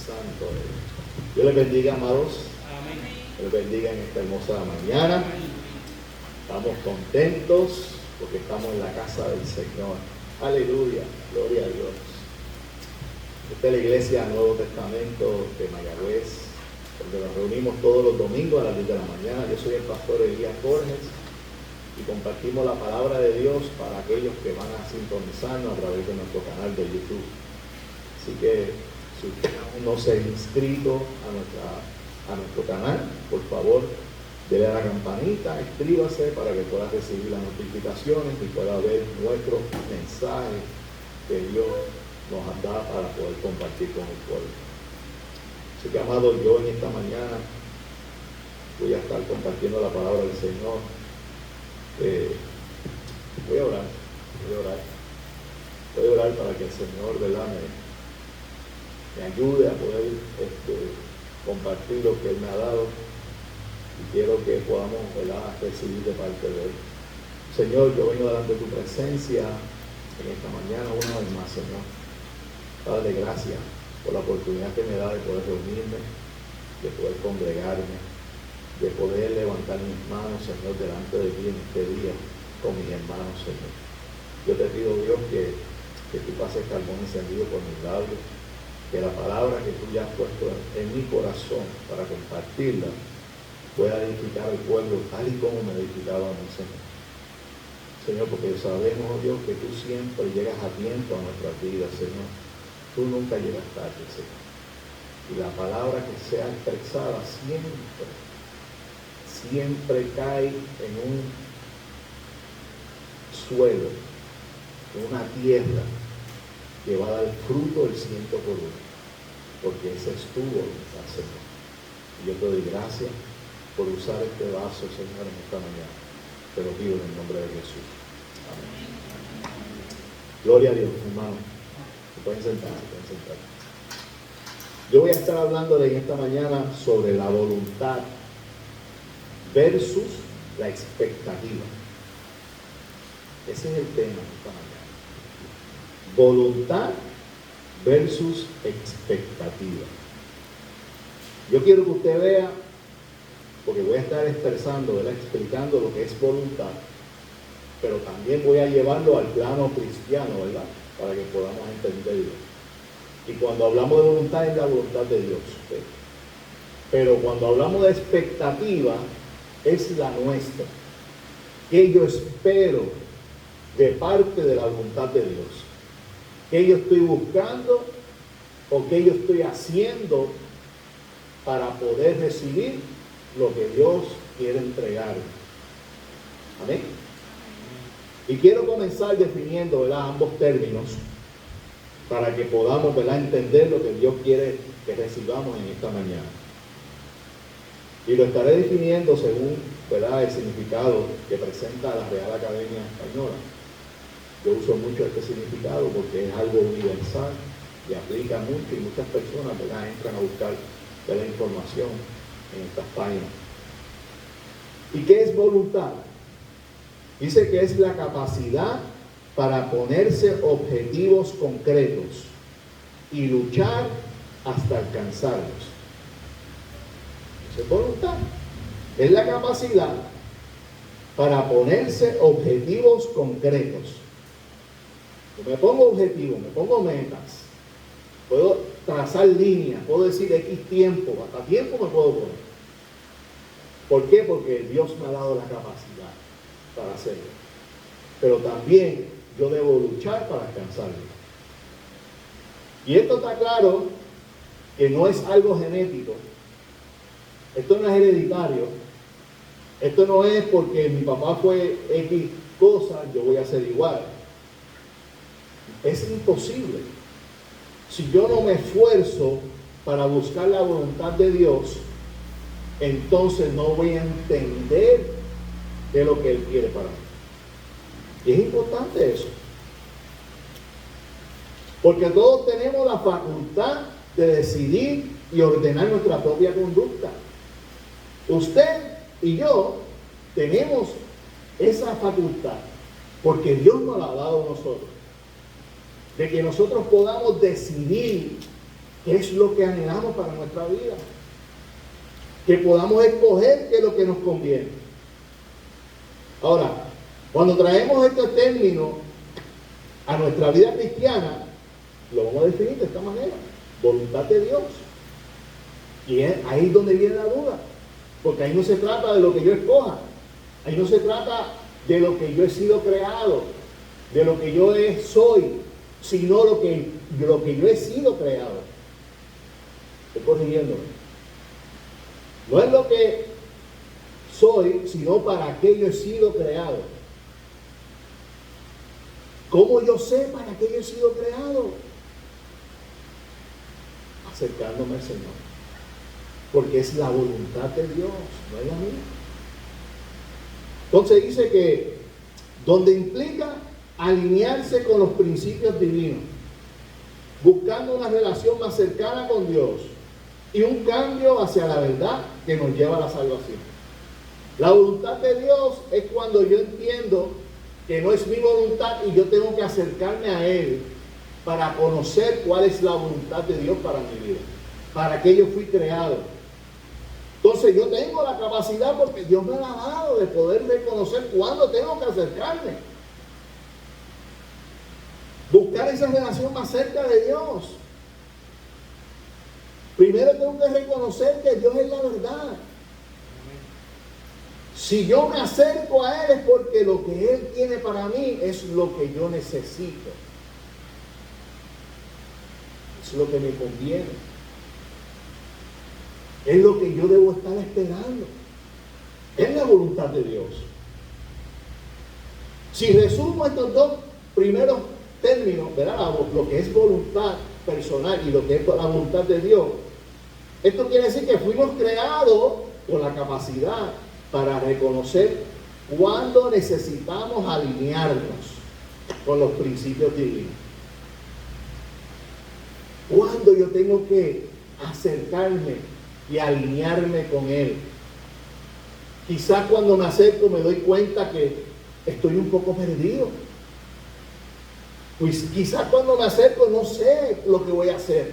santo. Dios les bendiga, amados. Dios les bendiga en esta hermosa mañana. Estamos contentos porque estamos en la casa del Señor. Aleluya, gloria a Dios. Esta es la iglesia del Nuevo Testamento de Mayagüez, donde nos reunimos todos los domingos a las 10 de la mañana. Yo soy el pastor Elías Borges y compartimos la palabra de Dios para aquellos que van a sintonizarnos a través de nuestro canal de YouTube. Así que si usted aún no se ha inscrito a nuestro canal, por favor, dele a la campanita, inscríbase para que pueda recibir las notificaciones y pueda ver nuestros mensajes que Dios nos da para poder compartir con el pueblo. Así que, amado, yo en esta mañana voy a estar compartiendo la palabra del Señor. Voy a orar para que el Señor, ¿verdad?, me ayude a poder compartir lo que Él me ha dado, y quiero que podamos, ¿verdad?, recibir de parte de Él. Señor, yo vengo delante de tu presencia en esta mañana una vez más, Señor. Dale gracias por la oportunidad que me da de poder reunirme, de poder congregarme, de poder levantar mis manos, Señor, delante de ti en este día con mis hermanos, Señor. Yo te pido, Dios, que tú pases carbón encendido por mis labios, que la palabra que tú ya has puesto en mi corazón para compartirla pueda edificar al pueblo tal y como me ha edificado a mí, Señor. Señor, porque sabemos, Dios, que tú siempre llegas a tiempo a nuestras vidas, Señor. Tú nunca llegas tarde, Señor. Y la palabra que sea expresada siempre cae en un suelo, en una tierra que va a dar fruto del 100 por uno, porque ese es tu voluntad, Señor. Y yo te doy gracias por usar este vaso, Señor, en esta mañana. Te lo pido en el nombre de Jesús. Amén. Gloria a Dios, hermano. Se pueden sentar. Yo voy a estar hablando en esta mañana sobre la voluntad versus la expectativa. Ese es el tema de esta mañana. Voluntad versus expectativa. Yo quiero que usted vea, porque voy a estar expresando, ¿verdad?, explicando lo que es voluntad, pero también voy a llevarlo al plano cristiano, ¿verdad?, para que podamos entenderlo. Y cuando hablamos de voluntad, es la voluntad de Dios, ¿sí? Pero cuando hablamos de expectativa, es la nuestra, que yo espero de parte de la voluntad de Dios, que yo estoy buscando o que yo estoy haciendo para poder recibir lo que Dios quiere entregarme. Amén. Y quiero comenzar definiendo, ¿verdad?, ambos términos para que podamos, ¿verdad?, entender lo que Dios quiere que recibamos en esta mañana. Y lo estaré definiendo según, ¿verdad?, el significado que presenta la Real Academia Española. Yo uso mucho este significado porque es algo universal y aplica mucho, y muchas personas, ¿verdad?, entran a buscar la información en estas páginas. ¿Y qué es voluntad? Dice que es la capacidad para ponerse objetivos concretos y luchar hasta alcanzarlos. Eso es voluntad. Es la capacidad para ponerse objetivos concretos. Yo me pongo objetivos, me pongo metas, puedo trazar líneas, puedo decir X tiempo, hasta tiempo me puedo poner. ¿Por qué? Porque Dios me ha dado la capacidad para hacerlo. Pero también yo debo luchar para alcanzarlo. Y esto está claro que no es algo genético. Esto no es hereditario. Esto no es porque mi papá fue X cosa, yo voy a ser igual. Es imposible. Si yo no me esfuerzo para buscar la voluntad de Dios, entonces no voy a entender de lo que Él quiere para mí. Y es importante eso. Porque todos tenemos la facultad de decidir y ordenar nuestra propia conducta. Usted y yo tenemos esa facultad, porque Dios nos la ha dado a nosotros, de que nosotros podamos decidir qué es lo que anhelamos para nuestra vida. Que podamos escoger qué es lo que nos conviene. Ahora, cuando traemos este término a nuestra vida cristiana, lo vamos a definir de esta manera: voluntad de Dios. Y ahí es donde viene la duda, porque ahí no se trata de lo que yo escoja, ahí no se trata de lo que yo he sido creado, de lo que yo soy, sino lo que yo he sido creado. Estoy corrigiéndome. No es lo que soy, sino para qué yo he sido creado. ¿Cómo yo sé para qué yo he sido creado? Acercándome al Señor. Porque es la voluntad de Dios, no es la mía. Entonces dice que donde implica alinearse con los principios divinos, buscando una relación más cercana con Dios y un cambio hacia la verdad que nos lleva a la salvación. La voluntad de Dios es cuando yo entiendo que no es mi voluntad y yo tengo que acercarme a Él para conocer cuál es la voluntad de Dios para mi vida, para qué yo fui creado. Entonces yo tengo la capacidad, porque Dios me la ha dado, de poder reconocer cuándo tengo que acercarme. Buscar esa relación más cerca de Dios. Primero tengo que reconocer que Dios es la verdad. Si yo me acerco a Él es porque lo que Él tiene para mí es lo que yo necesito. Es lo que me conviene. Es lo que yo debo estar esperando. Es la voluntad de Dios. Si resumo estos dos primeros términos, ¿verdad? Lo que es voluntad personal y lo que es la voluntad de Dios, esto quiere decir que fuimos creados con la capacidad para reconocer cuándo necesitamos alinearnos con los principios divinos. Cuándo yo tengo que acercarme y alinearme con Él. Quizás cuando me acerco me doy cuenta que estoy un poco perdido. Pues quizás cuando me acerco no sé lo que voy a hacer.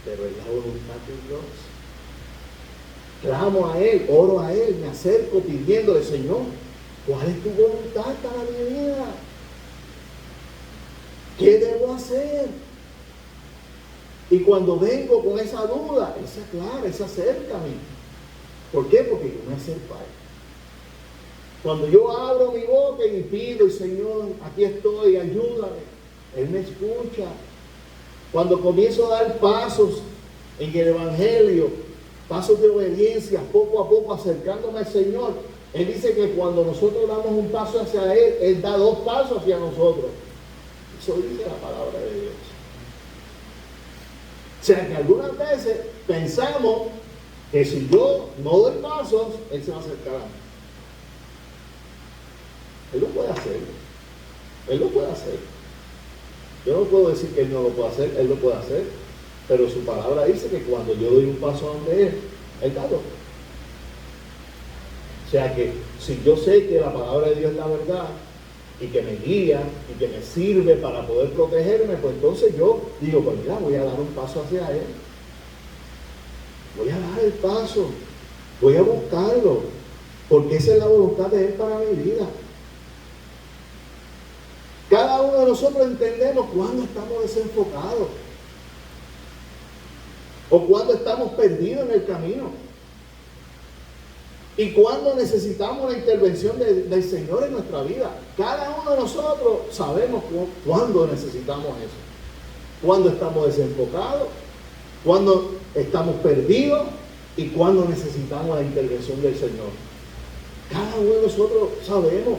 Pero es la voluntad de Dios. Clamo a Él, oro a Él, me acerco pidiéndole: Señor, ¿cuál es tu voluntad para mi vida? ¿Qué debo hacer? Y cuando vengo con esa duda, Él se aclara, Él se acerca a mí. ¿Por qué? Porque yo me acerco a Él. Cuando yo abro mi boca y pido: Señor, aquí estoy, ayúdame, Él me escucha. Cuando comienzo a dar pasos en el Evangelio, pasos de obediencia, poco a poco acercándome al Señor, Él dice que cuando nosotros damos un paso hacia Él, Él da dos pasos hacia nosotros. Eso dice la palabra de Dios. O sea que algunas veces pensamos que si yo no doy pasos, Él se va a acercar a mí. Él lo puede hacer. Él lo puede hacer. Yo no puedo decir que Él no lo puede hacer, Él lo puede hacer. Pero su palabra dice que cuando yo doy un paso ante Él, Él da dos. O sea que si yo sé que la palabra de Dios es la verdad y que me guía y que me sirve para poder protegerme, pues entonces yo digo: pues mira, voy a dar un paso hacia Él. Voy a dar el paso. Voy a buscarlo. Porque esa es la voluntad de Él para mi vida. Cada uno de nosotros entendemos cuándo estamos desenfocados o cuándo estamos perdidos en el camino y cuándo necesitamos la intervención del Señor en nuestra vida. Cada uno de nosotros sabemos cuándo necesitamos eso, cuándo estamos desenfocados, cuándo estamos perdidos y cuándo necesitamos la intervención del Señor. Cada uno de nosotros sabemos.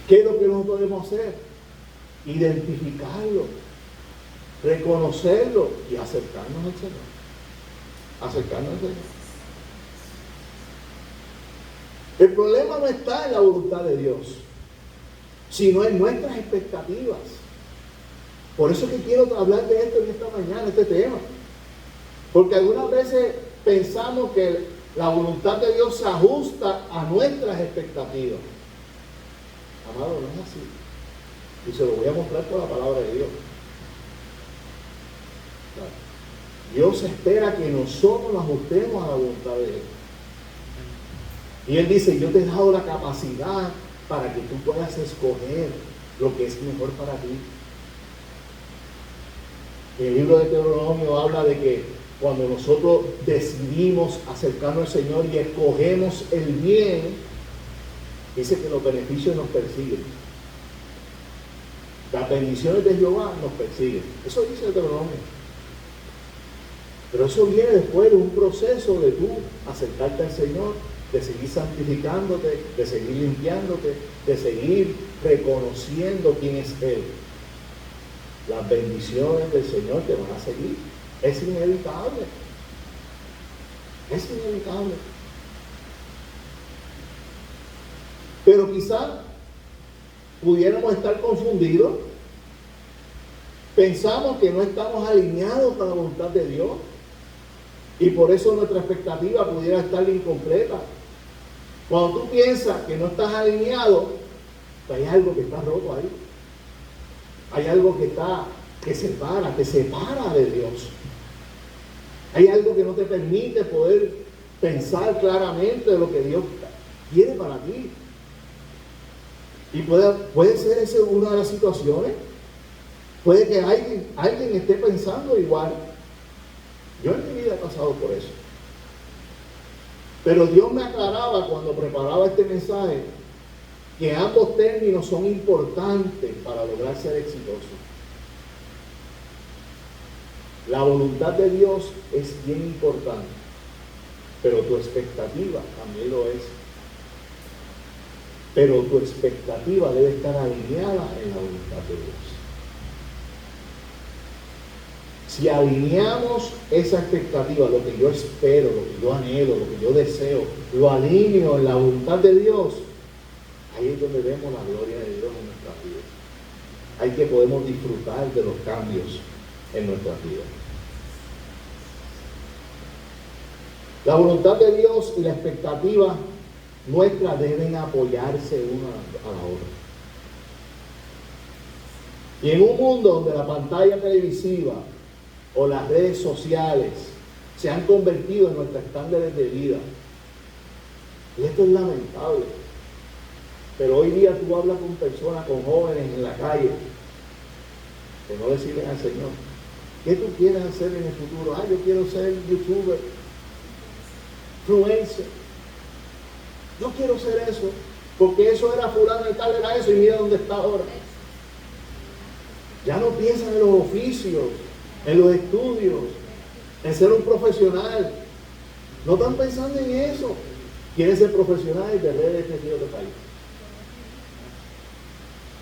¿Qué es lo que nosotros debemos hacer? Identificarlo, reconocerlo y acercarnos al Señor. Acercarnos al Señor. El problema no está en la voluntad de Dios, sino en nuestras expectativas. Por eso es que quiero hablar de esto en esta mañana, este tema. Porque algunas veces pensamos que la voluntad de Dios se ajusta a nuestras expectativas. Amado, no es así. Y se lo voy a mostrar por la palabra de Dios. Dios espera que nosotros nos ajustemos a la voluntad de Él. Y Él dice, yo te he dado la capacidad para que tú puedas escoger lo que es mejor para ti. El libro de Deuteronomio habla de que cuando nosotros decidimos acercarnos al Señor y escogemos el bien, dice que los beneficios nos persiguen. Las bendiciones de Jehová nos persiguen. Eso dice Deuteronomio. Pero eso viene después de un proceso de tú acercarte al Señor, de seguir santificándote, de seguir limpiándote, de seguir reconociendo quién es Él. Las bendiciones del Señor te van a seguir. Es inevitable. Es inevitable. Pero quizá pudiéramos estar confundidos. Pensamos que no estamos alineados con la voluntad de Dios. Y por eso nuestra expectativa pudiera estar incompleta. Cuando tú piensas que no estás alineado, hay algo que está roto ahí. Hay algo que te separa de Dios. Hay algo que no te permite poder pensar claramente de lo que Dios quiere para ti. Y puede ser esa una de las situaciones. Puede que alguien esté pensando igual. Yo en mi vida he pasado por eso. Pero Dios me aclaraba cuando preparaba este mensaje que ambos términos son importantes para lograr ser exitosos. La voluntad de Dios es bien importante, pero tu expectativa también lo es. Pero tu expectativa debe estar alineada en la voluntad de Dios. Si alineamos esa expectativa, lo que yo espero, lo que yo anhelo, lo que yo deseo, lo alineo en la voluntad de Dios, ahí es donde vemos la gloria de Dios en nuestras vidas. Ahí que podemos disfrutar de los cambios en nuestras vidas. La voluntad de Dios y la expectativa nuestra deben apoyarse una a la otra. Y en un mundo donde la pantalla televisiva o las redes sociales se han convertido en nuestros estándares de vida, y esto es lamentable, pero hoy día tú hablas con personas, con jóvenes en la calle, que no le sirven al Señor. ¿Qué tú quieres hacer en el futuro? Yo quiero ser youtuber, influencer. Yo quiero ser eso, porque eso era fulano y tal, era eso, y mira dónde está ahora. Ya no piensan en los oficios, en los estudios, en ser un profesional. No están pensando en eso. Quieren ser profesionales de redes de este país.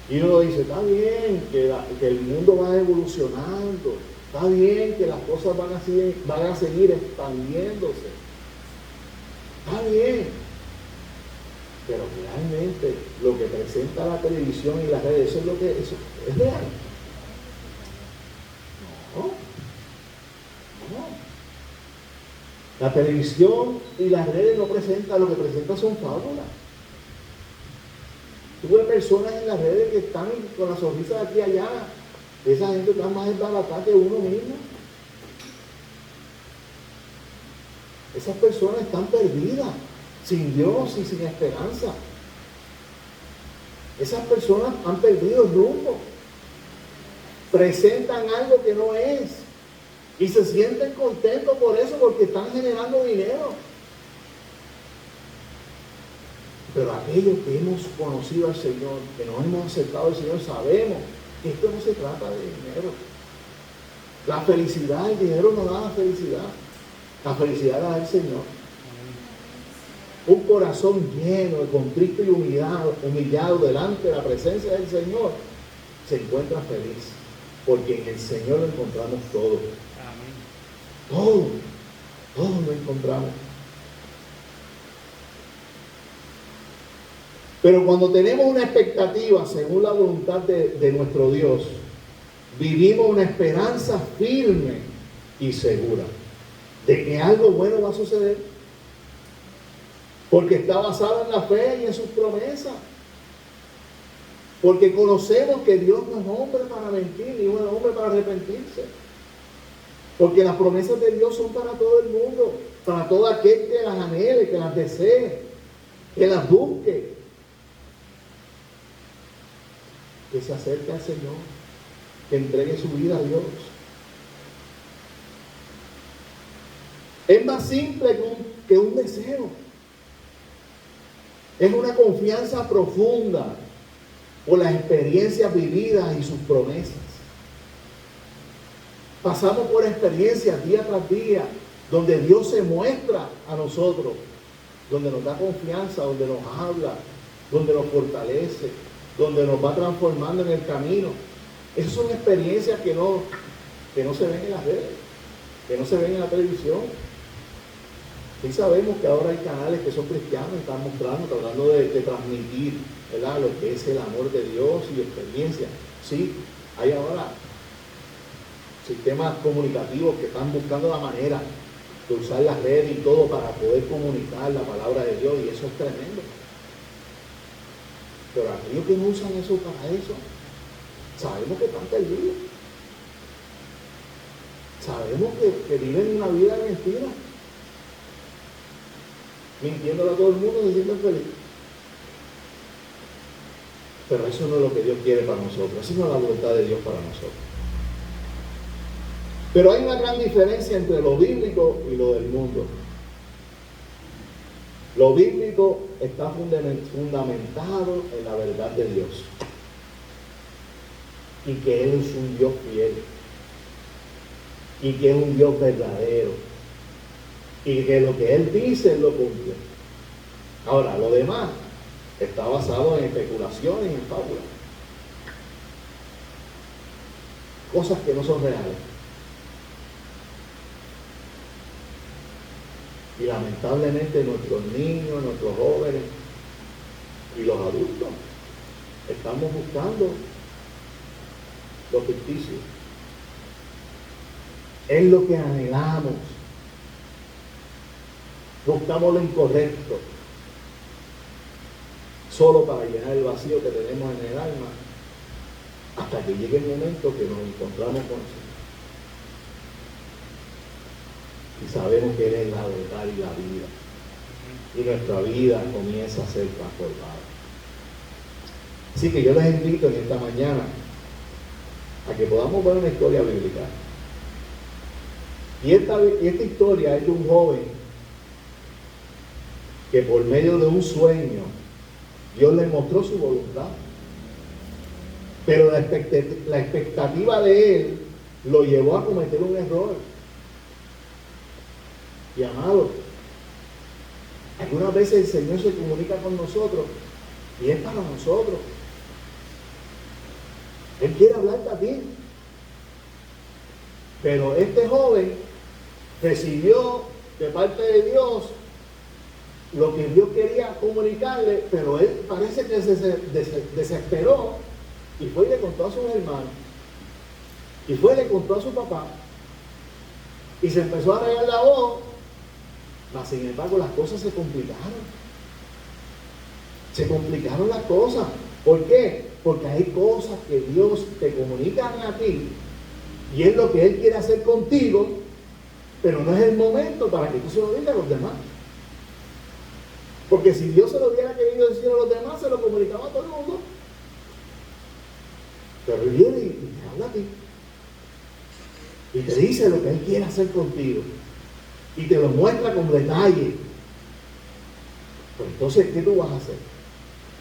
Y uno dice, está bien que el mundo va evolucionando, está bien que las cosas van a seguir expandiéndose. Está bien. Pero realmente lo que presenta la televisión y las redes, eso es real. No. La televisión y las redes no presentan, lo que presentan son fábulas. Tú ves personas en las redes que están con la sonrisa de aquí y allá. Esa gente está más embaratada que uno mismo. Esas personas están perdidas, sin Dios y sin esperanza. Esas personas han perdido el rumbo. Presentan algo que no es. Y se sienten contentos por eso, porque están generando dinero. Pero aquellos que hemos conocido al Señor, que nos hemos acercado al Señor, sabemos que esto no se trata de dinero. La felicidad, el dinero no da la felicidad. La felicidad la da el Señor. Un corazón lleno, contrito y humillado delante de la presencia del Señor, se encuentra feliz. Porque en el Señor lo encontramos todo. Todo lo encontramos. Pero cuando tenemos una expectativa según la voluntad de nuestro Dios, vivimos una esperanza firme y segura de que algo bueno va a suceder, porque está basado en la fe y en sus promesas, porque conocemos que Dios no es hombre para mentir ni un hombre para arrepentirse. Porque las promesas de Dios son para todo el mundo, para todo aquel que las anhele, que las desee, que las busque, que se acerque al Señor, que entregue su vida a Dios. Es más simple que un deseo. Es una confianza profunda por las experiencias vividas y sus promesas. Pasamos por experiencias día tras día, donde Dios se muestra a nosotros, donde nos da confianza, donde nos habla, donde nos fortalece, donde nos va transformando en el camino. Esas son experiencias que no se ven en las redes, que no se ven en la televisión. Sí sabemos que ahora hay canales que son cristianos y están mostrando, tratando de transmitir, ¿verdad?, lo que es el amor de Dios y experiencia. Sí, hay ahora sistemas comunicativos que están buscando la manera de usar las redes y todo para poder comunicar la palabra de Dios, y eso es tremendo. Pero aquellos que no usan eso para eso, sabemos que están perdidos. Sabemos que viven una vida de mentira, mintiéndole a todo el mundo, se sienten felices. Pero eso no es lo que Dios quiere para nosotros, eso no es la voluntad de Dios para nosotros. Pero hay una gran diferencia entre lo bíblico y lo del mundo. Lo bíblico está fundamentado en la verdad de Dios, y que Él es un Dios fiel, y que es un Dios verdadero, y que lo que Él dice, Él lo cumple. Ahora, lo demás está basado en especulaciones y en fábulas, cosas que no son reales. Y lamentablemente nuestros niños, nuestros jóvenes y los adultos estamos buscando lo ficticio. Es lo que anhelamos. Buscamos lo incorrecto, solo para llenar el vacío que tenemos en el alma, hasta que llegue el momento que nos encontramos con Él. Y sabemos que Él es la verdad y la vida. Y nuestra vida comienza a ser transformada. Así que yo les invito en esta mañana a que podamos ver una historia bíblica. Y esta historia es de un joven que por medio de un sueño Dios le mostró su voluntad. Pero la expectativa de él lo llevó a cometer un error. Y amado, algunas veces el Señor se comunica con nosotros y es para nosotros. Él quiere hablarte a ti. Pero este joven recibió de parte de Dios lo que Dios quería comunicarle, pero él parece que se desesperó y fue y le contó a sus hermanos, y fue y le contó a su papá, y se empezó a regar la voz. Mas sin embargo las cosas se complicaron. Se complicaron las cosas. ¿Por qué? Porque hay cosas que Dios te comunica a ti y es lo que Él quiere hacer contigo, pero no es el momento para que tú se lo digas a los demás. Porque si Dios se lo hubiera querido decir a los demás, se lo comunicaba a todo el mundo. Pero Él viene y te habla a ti y te dice lo que Él quiere hacer contigo y te lo muestra con detalle. Pero entonces, ¿qué tú vas a hacer?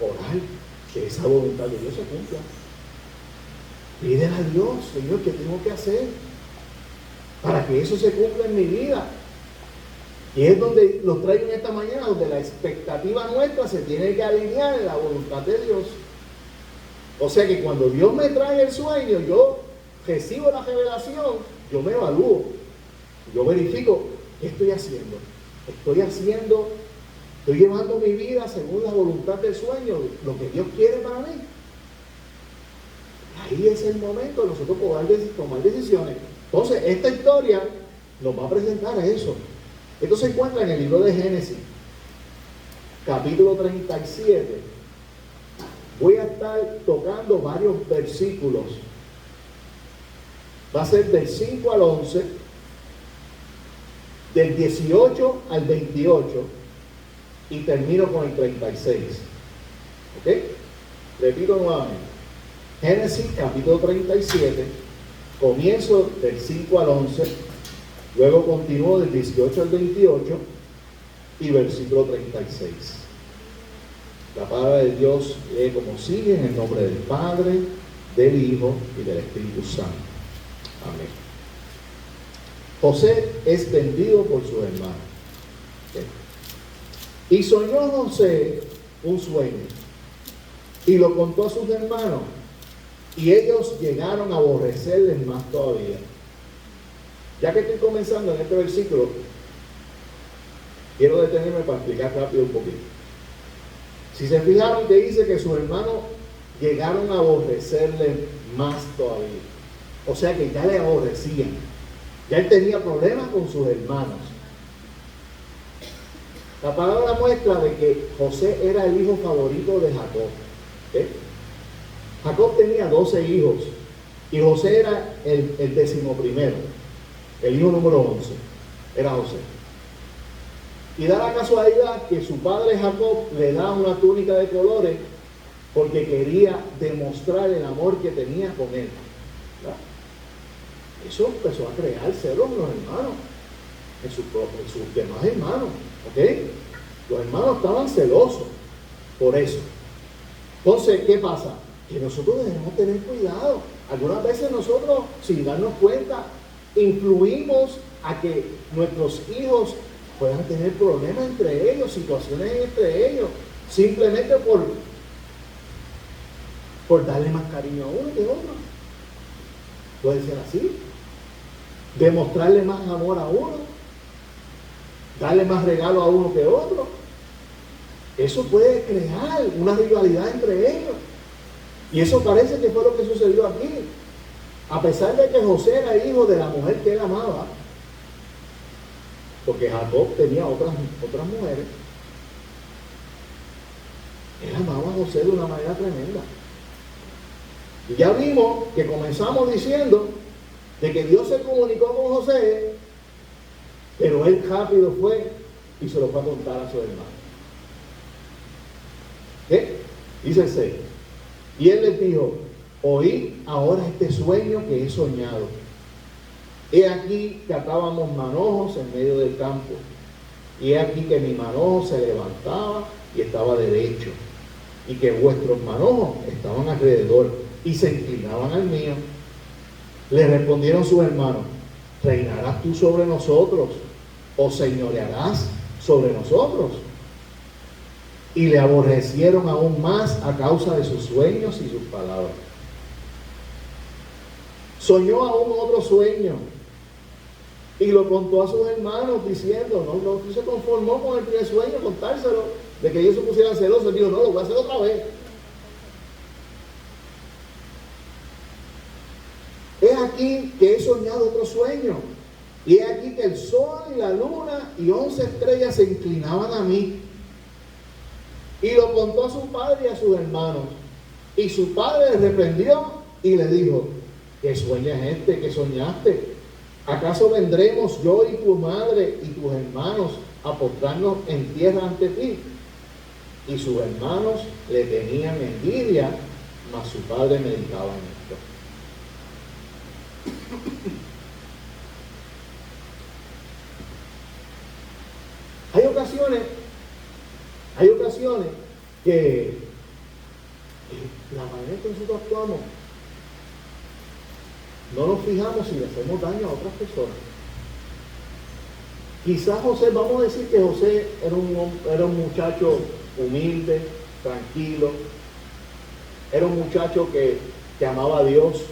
Orar que esa voluntad de Dios se cumpla. Pídele a Dios: Señor, ¿qué tengo que hacer para que eso se cumpla en mi vida? Y es donde los traigo en esta mañana, donde la expectativa nuestra se tiene que alinear en la voluntad de Dios. O sea que cuando Dios me trae el sueño, yo recibo la revelación, yo me evalúo, yo verifico qué estoy haciendo. Estoy llevando mi vida según la voluntad del sueño, lo que Dios quiere para mí. Ahí es el momento de nosotros poder tomar decisiones. Entonces, esta historia nos va a presentar eso. Esto se encuentra en el libro de Génesis, capítulo 37. Voy a estar tocando varios versículos. Va a ser del 5 al 11 del 18 al 28 y termino con el 36. ¿Ok? Repito nuevamente. Génesis capítulo 37, comienzo del 5 al 11, luego continúo del 18 al 28 y versículo 36. La palabra de Dios lee como sigue, en el nombre del Padre, del Hijo y del Espíritu Santo. Amén. José es vendido por sus hermanos. ¿Okay? Y soñó José un sueño y lo contó a sus hermanos, y ellos llegaron a aborrecerles más todavía. Ya que estoy comenzando en este versículo, quiero detenerme para explicar rápido un poquito. Si se fijaron que dice que sus hermanos llegaron a aborrecerle más todavía. O sea que ya le aborrecían. Ya él tenía problemas con sus hermanos. La palabra muestra de que José era el hijo favorito de Jacob. ¿Okay? Jacob tenía 12 hijos y José era el 11º, el hijo número 11, era José. Y da la casualidad que su padre Jacob le da una túnica de colores porque quería demostrar el amor que tenía con él. ¿Verdad? Eso empezó a crear celos en los hermanos, en sus demás hermanos. ¿Okay? Los hermanos estaban celosos por eso. Entonces, ¿qué pasa? Que nosotros debemos tener cuidado. Algunas veces nosotros, sin darnos cuenta, influimos a que nuestros hijos puedan tener problemas entre ellos, situaciones entre ellos, simplemente por darle más cariño a uno que a otro. Puede ser así. Demostrarle más amor a uno, darle más regalo a uno que a otro. Eso puede crear una rivalidad entre ellos. Y eso parece que fue lo que sucedió aquí. A pesar de que José era hijo de la mujer que él amaba, porque Jacob tenía otras mujeres, él amaba a José de una manera tremenda. Y ya vimos que comenzamos diciendo de que Dios se comunicó con José, pero él rápido fue y se lo fue a contar a su hermano. ¿Qué? Dice el 6. Y él les dijo: oíd ahora este sueño que he soñado. He aquí que atábamos manojos en medio del campo, y he aquí que mi manojo se levantaba y estaba derecho, y que vuestros manojos estaban alrededor y se inclinaban al mío. Le respondieron sus hermanos: ¿reinarás tú sobre nosotros o señorearás sobre nosotros? Y le aborrecieron aún más a causa de sus sueños y sus palabras. Soñó aún otro sueño y lo contó a sus hermanos diciendo, no se conformó con el primer sueño, contárselo, de que ellos se pusieran celosos. Dijo: no, lo voy a hacer otra vez. He aquí que he soñado otro sueño, y he aquí que el sol y la luna y 11 estrellas se inclinaban a mí. Y lo contó a su padre y a sus hermanos. Y su padre le reprendió y le dijo: ¿qué sueño es este que soñaste? ¿Acaso vendremos yo y tu madre y tus hermanos a postrarnos en tierra ante ti? Y sus hermanos le tenían envidia, mas su padre meditaba en esto. Hay ocasiones que la manera en que nosotros actuamos, no nos fijamos si le hacemos daño a otras personas. Quizás José, vamos a decir que José era un muchacho humilde, tranquilo, era un muchacho que amaba a Dios.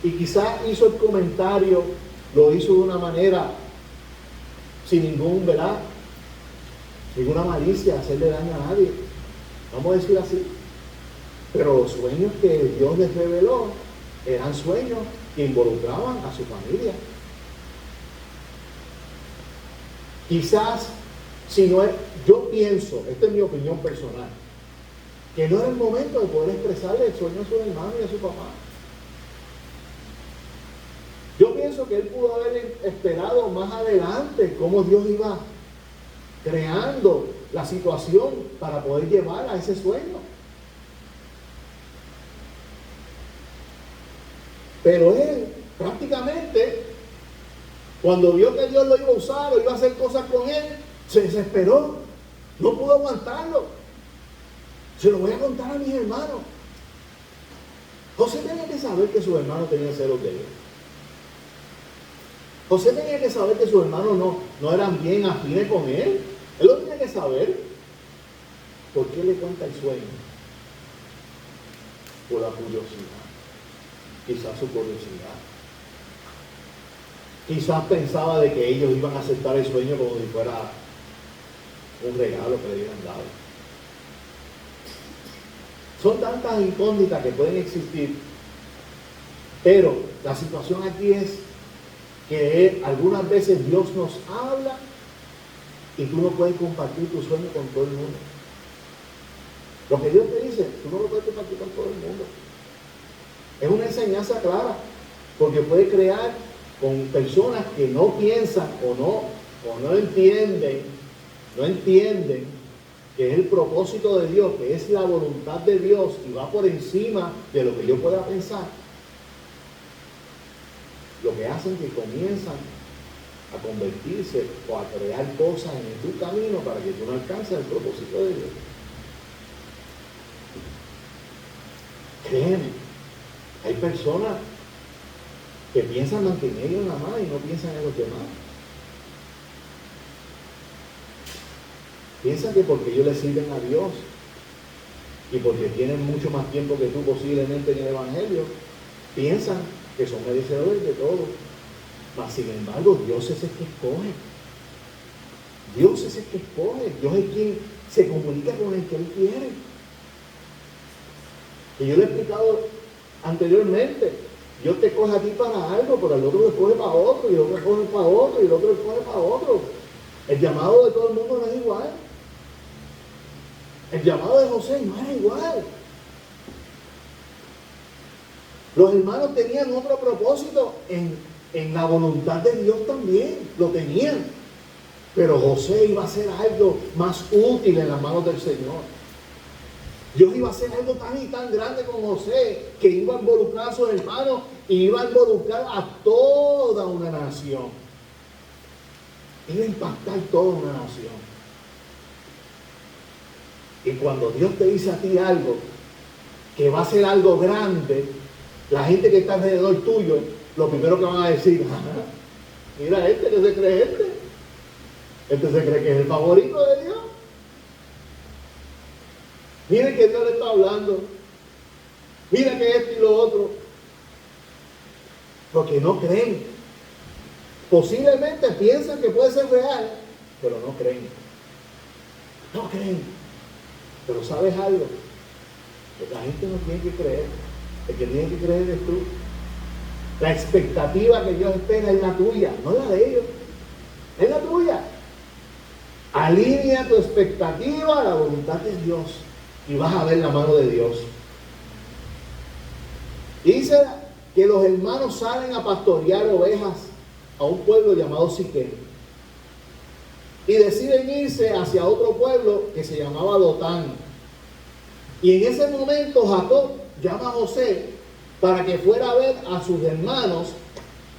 Y quizás hizo el comentario, lo hizo de una manera sin ninguna malicia, hacerle daño a nadie. Vamos a decir así. Pero los sueños que Dios les reveló eran sueños que involucraban a su familia. Quizás, yo pienso, esta es mi opinión personal, que no era el momento de poder expresarle el sueño a su hermano y a su papá. Yo pienso que él pudo haber esperado más adelante cómo Dios iba creando la situación para poder llevar a ese sueño. Pero él prácticamente, cuando vio que Dios lo iba a usar o iba a hacer cosas con él, se desesperó, no pudo aguantarlo. Se lo voy a contar a mis hermanos. José tenía que saber que sus hermanos tenían celos de él. José tenía que saber que sus hermanos no eran bien afines con él. Él lo tenía que saber. ¿Por qué le cuenta el sueño? Por la curiosidad. Quizás su curiosidad. Quizás pensaba de que ellos iban a aceptar el sueño como si fuera un regalo que le hubieran dado. Son tantas incógnitas que pueden existir, pero la situación aquí es que algunas veces Dios nos habla y tú no puedes compartir tu sueño con todo el mundo. Lo que Dios te dice, tú no lo puedes compartir con todo el mundo. Es una enseñanza clara, porque puede crear con personas que no piensan o no entienden que es el propósito de Dios, que es la voluntad de Dios y va por encima de lo que yo pueda pensar. Lo que hacen que comienzan a convertirse o a crear cosas en tu camino para que tú no alcances el propósito de Dios. Créeme, hay personas que piensan más que en ellos nada más y no piensan en los demás. Piensan que porque ellos le sirven a Dios y porque tienen mucho más tiempo que tú posiblemente en el Evangelio, piensan que son merecedores de todo. Mas sin embargo, Dios es el que escoge. Dios es el que escoge. Dios es quien se comunica con el que Él quiere. Y yo le he explicado anteriormente, Dios te coge a ti para algo, pero el otro lo escoge para otro, y el otro escoge para otro, y el otro escoge para otro. El llamado de todo el mundo no es igual. El llamado de José no era igual. Los hermanos tenían otro propósito en la voluntad de Dios también, lo tenían. Pero José iba a hacer algo más útil en las manos del Señor. Dios iba a hacer algo tan y tan grande con José que iba a involucrar a sus hermanos y iba a involucrar a toda una nación. Iba a impactar toda una nación. Y cuando Dios te dice a ti algo que va a ser algo grande, la gente que está alrededor tuyo, lo primero que van a decir, mira ¿qué se cree este? Este se cree que es el favorito de Dios. Miren que Dios le está hablando. Mira que esto y lo otro. Porque no creen. Posiblemente piensan que puede ser real, pero no creen. No creen. Pero ¿sabes algo? Que la gente no tiene que creer. El que tiene que creer es tú. La expectativa que Dios espera es la tuya, no la de ellos. Es la tuya. Alinea tu expectativa a la voluntad de Dios y vas a ver la mano de Dios. Y dice que los hermanos salen a pastorear ovejas a un pueblo llamado Siquem y deciden irse hacia otro pueblo que se llamaba Dotán. Y en ese momento Jacob llama a José para que fuera a ver a sus hermanos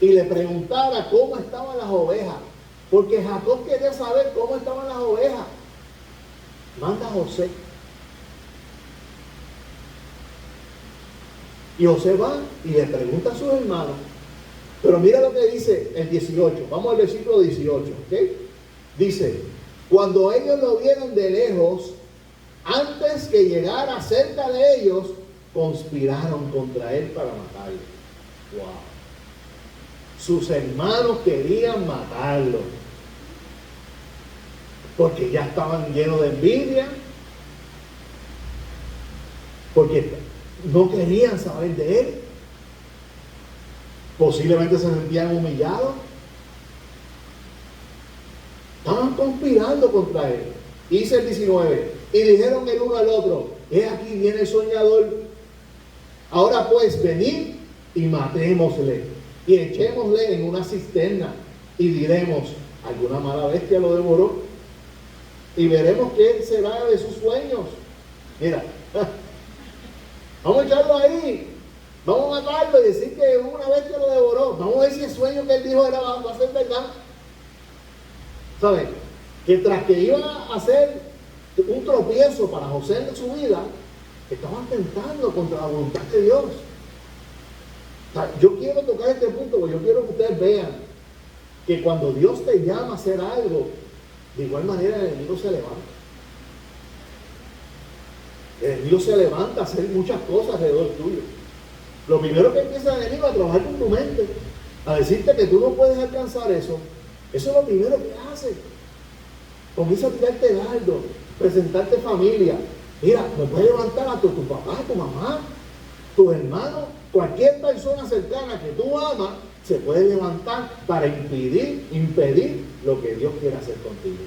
y le preguntara cómo estaban las ovejas, porque Jacob quería saber cómo estaban las ovejas. Manda a José. Y José va y le pregunta a sus hermanos. Pero mira lo que dice el 18. Vamos al versículo 18. ¿Okay? Dice, cuando ellos lo vieron de lejos, antes que llegara cerca de ellos, conspiraron contra él para matarlo. Wow. Sus hermanos querían matarlo. Porque ya estaban llenos de envidia. Porque no querían saber de él. Posiblemente se sentían humillados. Estaban conspirando contra él. Dice el 19. Y dijeron el uno al otro: he aquí viene el soñador. Ahora pues venid y matémosle y echémosle en una cisterna y diremos, alguna mala bestia lo devoró, y veremos qué será de sus sueños. Mira, vamos a echarlo ahí, vamos a matarlo y decir que una bestia lo devoró. Vamos a ver si el sueño que él dijo va a ser verdad. ¿Sabes? Que tras que iba a ser un tropiezo para José en su vida, estaban tentando contra la voluntad de Dios. O sea, yo quiero tocar este punto porque yo quiero que ustedes vean que cuando Dios te llama a hacer algo, de igual manera el enemigo se levanta. El enemigo se levanta a hacer muchas cosas alrededor tuyo. Lo primero que empieza el enemigo a trabajar con tu mente, a decirte que tú no puedes alcanzar eso. Eso es lo primero que hace. Comienza a tirarte dardo, presentarte familia. Mira, me puedes levantar a tu papá, tu mamá, tus hermanos, cualquier persona cercana que tú amas, se puede levantar para impedir lo que Dios quiere hacer contigo.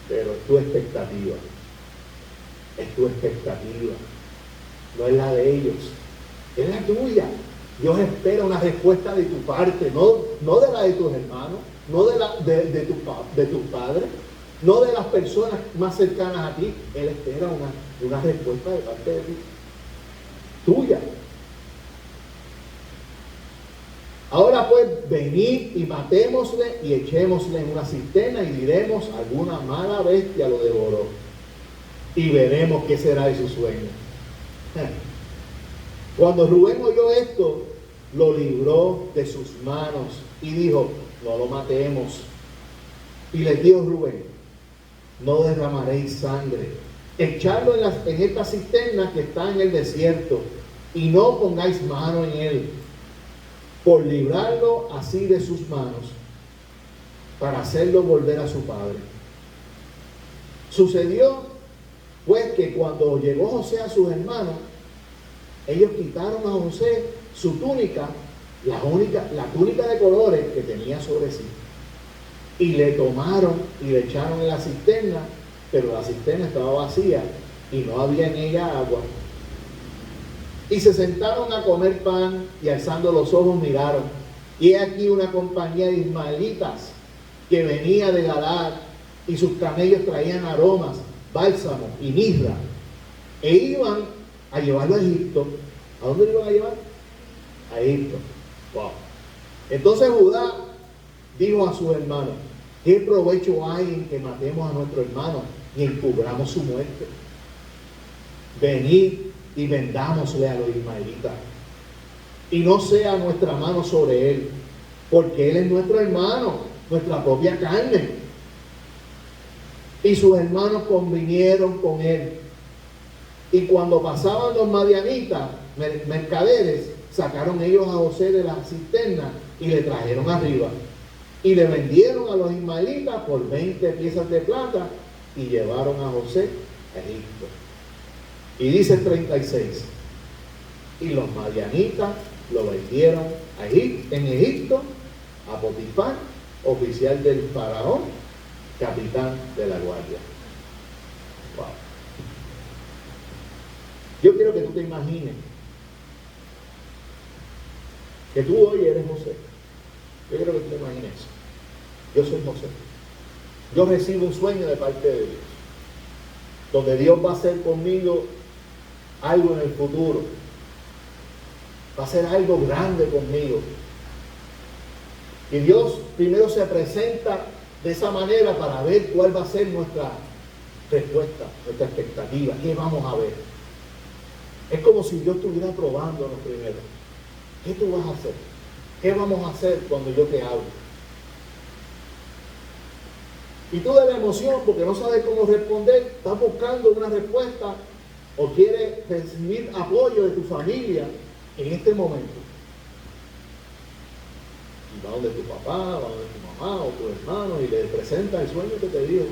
Pero es tu expectativa. Es tu expectativa. No es la de ellos. Es la tuya. Dios espera una respuesta de tu parte, no de la de tus hermanos, no de tus padres, no de las personas más cercanas a ti. Él espera una respuesta de parte de ti, tuya. Ahora pues, venid y matémosle y echémosle en una cisterna y diremos, alguna mala bestia lo devoró. Y veremos qué será de su sueño. Cuando Rubén oyó esto, lo libró de sus manos y dijo, no lo matemos. Y les dijo Rubén, no derramaréis sangre. Echadlo en esta cisterna que está en el desierto y no pongáis mano en él, por librarlo así de sus manos, para hacerlo volver a su padre. Sucedió pues que cuando llegó José a sus hermanos, ellos quitaron a José su túnica, la túnica de colores que tenía sobre sí, y le tomaron y le echaron en la cisterna, pero la cisterna estaba vacía y no había en ella agua. Y se sentaron a comer pan y alzando los ojos miraron, y he aquí una compañía de ismaelitas que venía de Galaad, y sus camellos traían aromas, bálsamo y mirra, e iban a llevarlo a Egipto. ¿A dónde lo iban a llevar? A Egipto. Wow. Entonces Judá dijo a sus hermanos, ¿qué provecho hay en que matemos a nuestro hermano y encubramos su muerte? Venid y vendámosle a los ismaelitas, y no sea nuestra mano sobre él, porque él es nuestro hermano, nuestra propia carne. Y sus hermanos convinieron con él. Y cuando pasaban los madianitas, mercaderes, sacaron ellos a José de la cisterna y le trajeron arriba. Y le vendieron a los ismaelitas por 20 piezas de plata y llevaron a José a Egipto. Y dice el 36, y los madianitas lo vendieron en Egipto a Potifar, oficial del faraón, capitán de la guardia. Wow. Yo quiero que tú te imagines que tú hoy eres José. Yo quiero que tú te imagines eso. Yo soy José. Yo recibo un sueño de parte de Dios, donde Dios va a hacer conmigo algo en el futuro. Va a hacer algo grande conmigo. Y Dios primero se presenta de esa manera para ver cuál va a ser nuestra respuesta, nuestra expectativa. ¿Qué vamos a ver? Es como si Dios estuviera probándonos primero. ¿Qué tú vas a hacer? ¿Qué vamos a hacer cuando yo te hable? Y tú de la emoción, porque no sabes cómo responder, estás buscando una respuesta o quieres recibir apoyo de tu familia en este momento. Y va donde tu papá, va donde tu mamá o tu hermano y le presenta el sueño que te dio.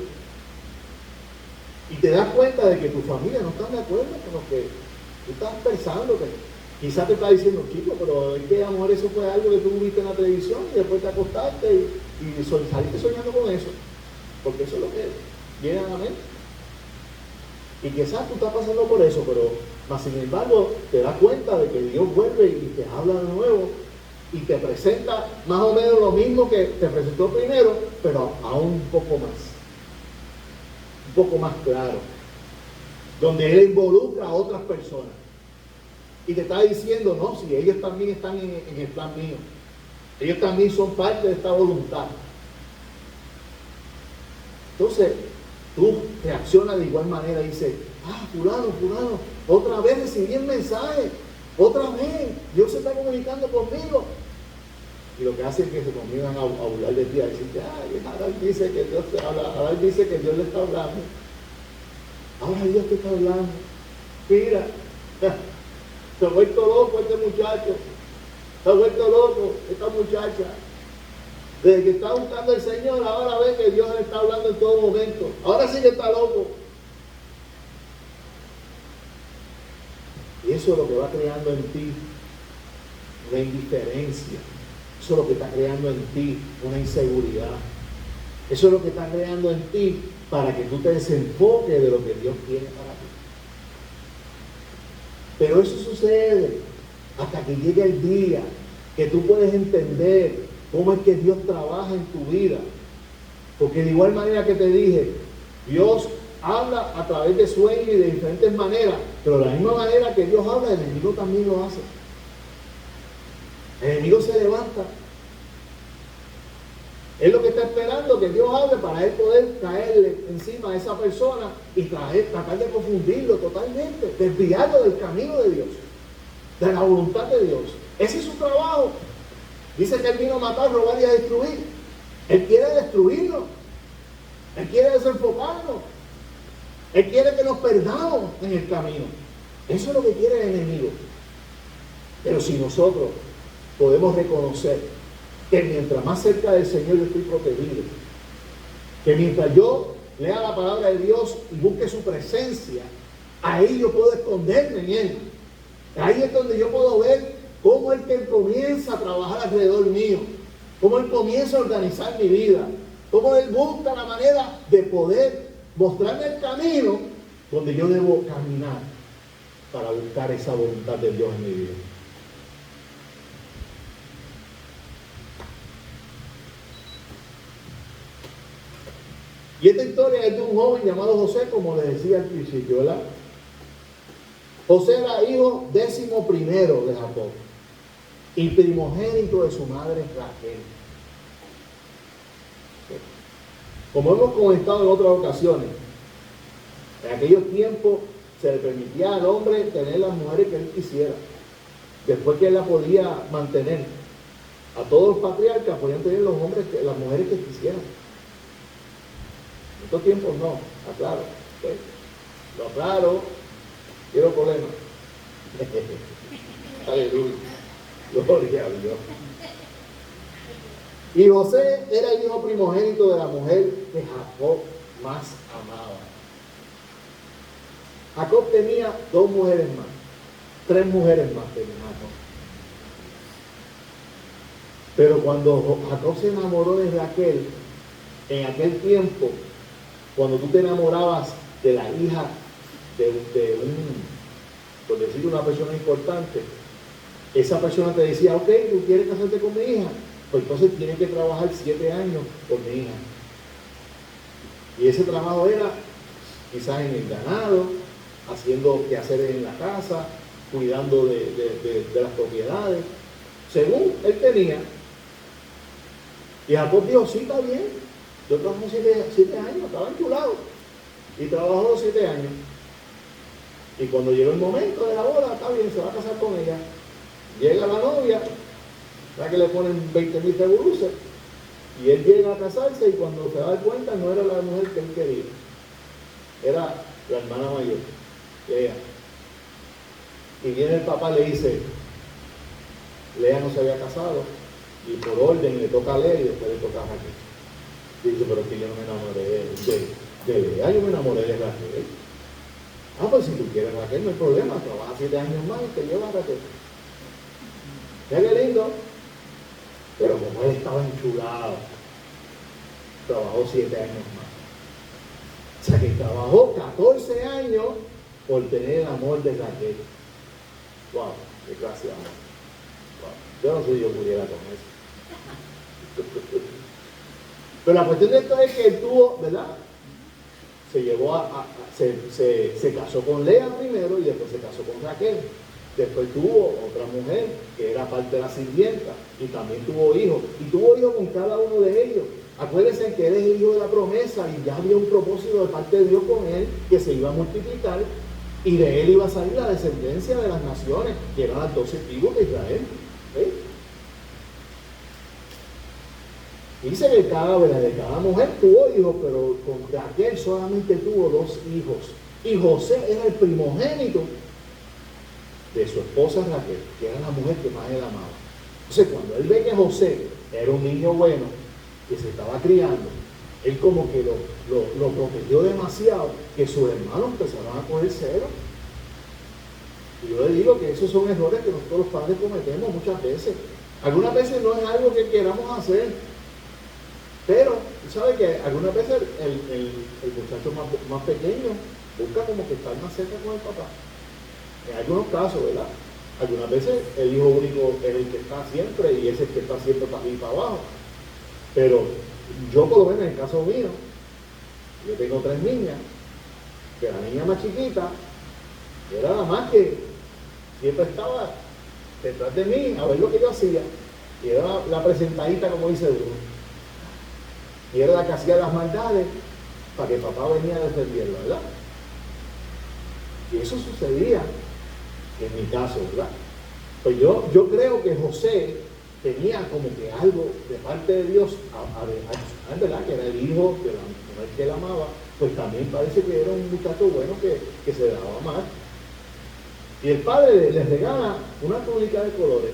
Y te das cuenta de que tu familia no está de acuerdo con lo que tú estás pensando. Que quizás te está diciendo, chico, pero es que a lo mejor eso fue algo que tú viste en la televisión y después te acostaste y saliste soñando con eso. Porque eso es lo que viene a la mente. Y quizás tú estás pasando por eso, pero Mas sin embargo, te das cuenta de que Dios vuelve y te habla de nuevo y te presenta más o menos lo mismo que te presentó primero, pero aún un poco más claro, donde Él involucra a otras personas y te está diciendo, no, si ellos también están en el plan mío, ellos también son parte de esta voluntad. Entonces, tú reaccionas de igual manera y dices, fulano, otra vez recibí el mensaje, otra vez, Dios se está comunicando conmigo. Y lo que hace es que se comienzan a burlar de ti, a decirte, ahora dice que Dios te habla, ahora dice que Dios le está hablando. Ahora Dios te está hablando. Mira, se ha vuelto loco este muchacho, se ha vuelto loco esta muchacha. Desde que está buscando al Señor, ahora ve que Dios le está hablando en todo momento. Ahora sí que está loco. Y eso es lo que va creando en ti una indiferencia. Eso es lo que está creando en ti una inseguridad. Eso es lo que está creando en ti para que tú te desenfoques de lo que Dios tiene para ti. Pero eso sucede hasta que llegue el día que tú puedes entender cómo es que Dios trabaja en tu vida. Porque de igual manera que te dije, Dios habla a través de sueños y de diferentes maneras, pero de la misma manera que Dios habla, el enemigo también lo hace. El enemigo se levanta. Es lo que está esperando que Dios hable para él poder caerle encima a esa persona y tratar de confundirlo totalmente, desviarlo del camino de Dios, de la voluntad de Dios. Ese es su trabajo. Dice que Él vino a matar, robar y a destruir. Él quiere destruirnos. Él quiere desenfocarnos. Él quiere que nos perdamos en el camino. Eso es lo que quiere el enemigo. Pero si nosotros podemos reconocer que mientras más cerca del Señor yo estoy protegido, que mientras yo lea la palabra de Dios y busque su presencia, ahí yo puedo esconderme en Él. Ahí es donde yo puedo ver cómo Él que comienza a trabajar alrededor mío, cómo Él comienza a organizar mi vida, cómo Él busca la manera de poder mostrarme el camino donde yo debo caminar para buscar esa voluntad de Dios en mi vida. Y esta historia es de un joven llamado José, como les decía al principio, ¿verdad? José era hijo 11º de Jacob y primogénito de su madre Raquel. Como hemos comentado en otras ocasiones, en aquellos tiempos se le permitía al hombre tener las mujeres que él quisiera, después que él la podía mantener. A todos los patriarcas podían tener las mujeres que quisieran. En estos tiempos no, aclaro. ¿Okay? Lo aclaro, quiero problemas. Aleluya. Gloria a Dios. Y José era el hijo primogénito de la mujer que Jacob más amaba. Jacob tenía 2 mujeres más, 3 mujeres más tenía Jacob. Pero cuando Jacob se enamoró de Raquel, en aquel tiempo, cuando tú te enamorabas de la hija de por decir una persona importante, esa persona te decía, ok, tú quieres casarte con mi hija, pues entonces tienes que trabajar 7 años por mi hija. Y ese trabajo era quizás en el ganado, haciendo quehaceres en la casa, cuidando de las propiedades, según él tenía. Y Jacob dijo, sí, está bien, yo trabajo 7 años, estaba enchulado, y trabajó 7 años. Y cuando llegó el momento de la boda, está bien, se va a casar con ella. Llega la novia, ¿verdad? Que le ponen 20,000 revoluces, y él llega a casarse y cuando se da cuenta no era la mujer que él quería, era la hermana mayor, Lea. Y viene el papá y le dice, Lea no se había casado, y por orden le toca a Lea y después le toca a Raquel. Dice, pero es que yo no me enamoré de Lea, yo me enamoré de Raquel. Pues si tú quieres Raquel, no hay problema, trabaja 7 años más y te lleva a Raquel. Mira qué lindo. Pero como él estaba enchulado, trabajó 7 años más. O sea que trabajó 14 años por tener el amor de Raquel. ¡Wow! ¡Qué clase de amor! Wow. Yo no sé si yo pudiera con eso. Pero la cuestión de esto es que él tuvo, ¿verdad? Se llevó se casó con Lea primero y después se casó con Raquel. Después tuvo otra mujer que era parte de la sirvienta y también tuvo hijos. Y tuvo hijos con cada uno de ellos. Acuérdense que él es el hijo de la promesa y ya había un propósito de parte de Dios con él que se iba a multiplicar y de él iba a salir la descendencia de las naciones, que eran las 12 tribus de Israel. ¿Sí? Dice que de cada mujer tuvo hijos, pero con Raquel solamente tuvo 2 hijos. Y José era el primogénito de su esposa Raquel, que era la mujer que más él amaba. Entonces, cuando él ve que José era un niño bueno, que se estaba criando, él como que lo protegió demasiado, que sus hermanos empezaron a coger celo. Y yo le digo que esos son errores que nosotros los padres cometemos muchas veces. Algunas veces no es algo que queramos hacer, pero tú sabes que algunas veces el muchacho más pequeño busca como que estar más cerca con el papá. En algunos casos, ¿verdad? Algunas veces el hijo único es el que está siempre y es el que está siempre para arriba y para abajo. Pero yo, por lo menos en el caso mío, yo tengo 3 niñas, que la niña más chiquita era la más que siempre estaba detrás de mí a ver lo que yo hacía. Y era la presentadita, como dice uno. Y era la que hacía las maldades para que papá venía a defenderla, ¿verdad? Y eso sucedía en mi caso, ¿verdad? Pues yo creo que José tenía como que algo de parte de Dios, ¿verdad? Que era el hijo de la mujer que él amaba, pues también parece que era un muchacho bueno que se dejaba amar. Y el padre les regala una túnica de colores.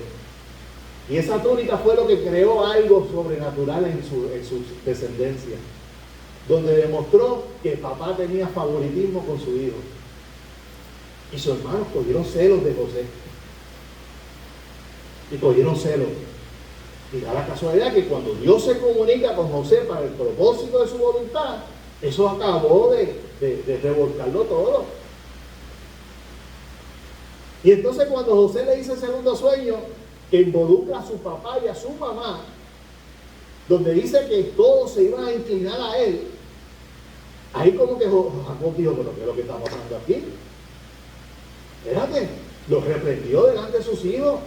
Y esa túnica fue lo que creó algo sobrenatural en su descendencia, donde demostró que papá tenía favoritismo con su hijo. Y sus hermanos cogieron celos de José. Y cogieron celos. Y da la casualidad que cuando Dios se comunica con José para el propósito de su voluntad, eso acabó de revolcarlo todo. Y entonces cuando José le dice el segundo sueño, que involucra a su papá y a su mamá, donde dice que todos se iban a inclinar a él, ahí como que Jacob dijo, pero ¿qué es lo que está pasando aquí? Espérate, los reprendió delante de sus hijos.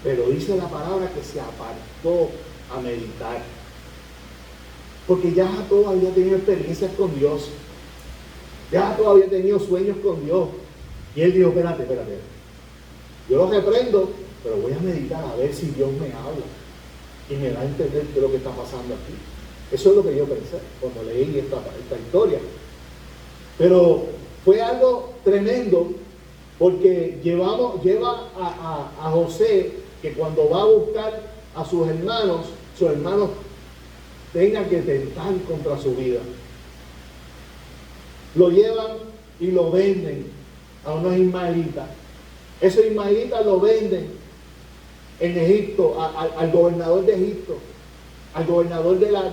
Pero dice la palabra que se apartó a meditar. Porque ya Jacob había tenido experiencias con Dios. Ya Jacob había tenido sueños con Dios. Y él dijo, espérate. Yo los reprendo, pero voy a meditar a ver si Dios me habla. Y me da a entender qué es lo que está pasando aquí. Eso es lo que yo pensé cuando leí esta historia. Pero fue algo tremendo porque lleva a José, que cuando va a buscar a sus hermanos tengan que tentar contra su vida. Lo llevan y lo venden a unos ismaelitas. Esos ismaelitas lo venden en Egipto, al gobernador de Egipto, al gobernador de la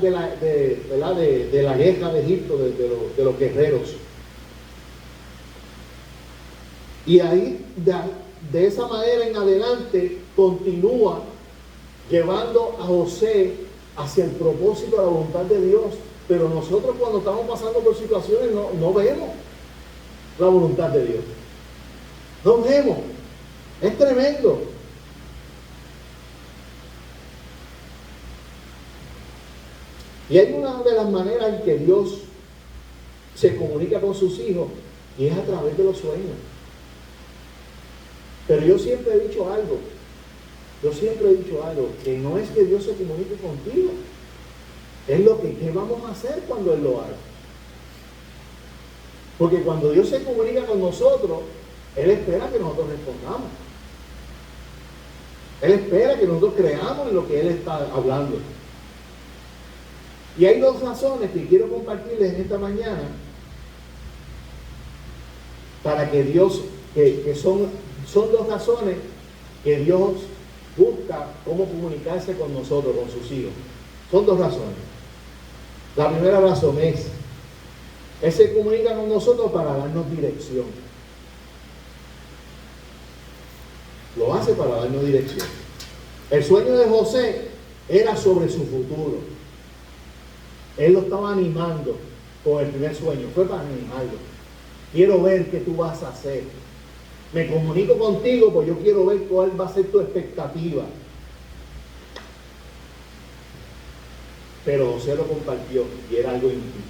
guerra de Egipto, de los guerreros. Y ahí, de esa manera en adelante, continúa llevando a José hacia el propósito de la voluntad de Dios. Pero nosotros cuando estamos pasando por situaciones no vemos la voluntad de Dios. No vemos. Es tremendo. Y hay una de las maneras en que Dios se comunica con sus hijos y es a través de los sueños. Pero yo siempre he dicho algo, que no es que Dios se comunique contigo, es ¿qué vamos a hacer cuando Él lo haga? Porque cuando Dios se comunica con nosotros, Él espera que nosotros respondamos. Él espera que nosotros creamos en lo que Él está hablando. Y hay 2 razones que quiero compartirles en esta mañana para que Dios, que son 2 razones que Dios busca cómo comunicarse con nosotros, con sus hijos. Son 2 razones. La primera razón es Él se comunica con nosotros para darnos dirección. Lo hace para darnos dirección. El sueño de José era sobre su futuro. Él lo estaba animando con el primer sueño. Fue para animarlo. Quiero ver qué tú vas a hacer. Me comunico contigo porque yo quiero ver cuál va a ser tu expectativa. Pero José lo compartió y era algo íntimo.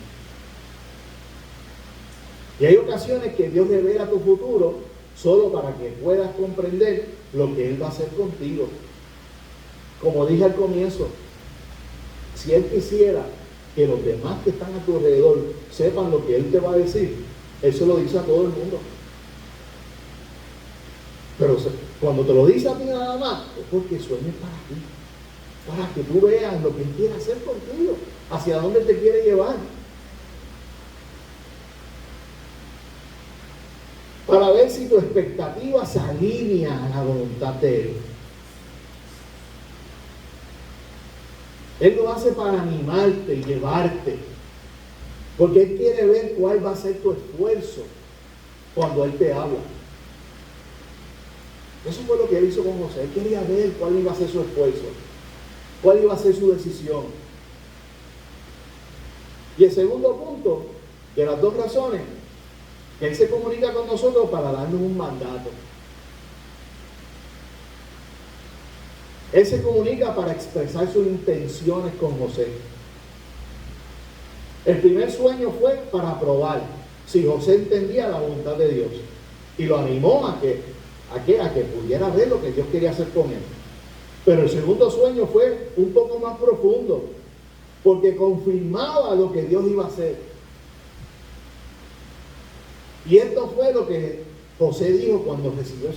Y hay ocasiones que Dios revela tu futuro solo para que puedas comprender lo que Él va a hacer contigo. Como dije al comienzo, si Él quisiera que los demás que están a tu alrededor sepan lo que Él te va a decir, Él se lo dice a todo el mundo. Pero cuando te lo dice a ti nada más, es porque el sueño es para ti. Para que tú veas lo que Él quiere hacer contigo, hacia dónde te quiere llevar. Para ver si tu expectativa se alinea a la voluntad de Él. Él lo hace para animarte y llevarte. Porque Él quiere ver cuál va a ser tu esfuerzo cuando Él te habla. Eso fue lo que Él hizo con José. Él quería ver cuál iba a ser su esfuerzo, cuál iba a ser su decisión. Y el segundo punto, de las dos razones, que Él se comunica con nosotros para darnos un mandato. Él se comunica para expresar sus intenciones con José. El primer sueño fue para probar si José entendía la voluntad de Dios. Y lo animó a que pudiera ver lo que Dios quería hacer con él. Pero el segundo sueño fue un poco más profundo, porque confirmaba lo que Dios iba a hacer. Y esto fue lo que José dijo cuando recibió